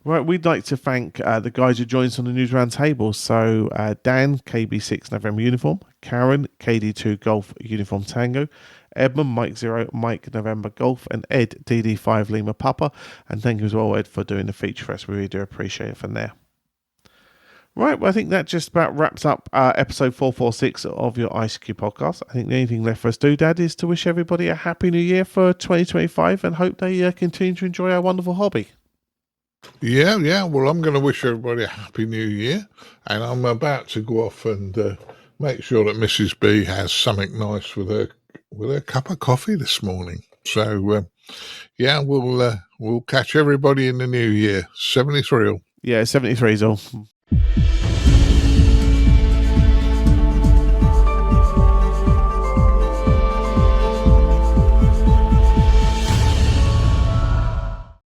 Right, we'd like to thank the guys who joined us on the News Round Table. So Dan, KB6 Uniform, Caryn, KD2 Uniform Tango, Edmund, Mike 0, Mike November Golf, and Ed, DD5 Papa. And thank you as well, Ed, for doing the feature for us. We really do appreciate it from there. Right, well, I think that just about wraps up episode 446 of your ICQ podcast. I think the only thing left for us to do, Dad, is to wish everybody a happy new year for 2025 and hope they continue to enjoy our wonderful hobby. Yeah. Well, I'm going to wish everybody a happy new year, and I'm about to go off and make sure that Mrs. B has something nice with her with a cup of coffee this morning. So, yeah, we'll catch everybody in the new year. 73. Yeah, 73 is all.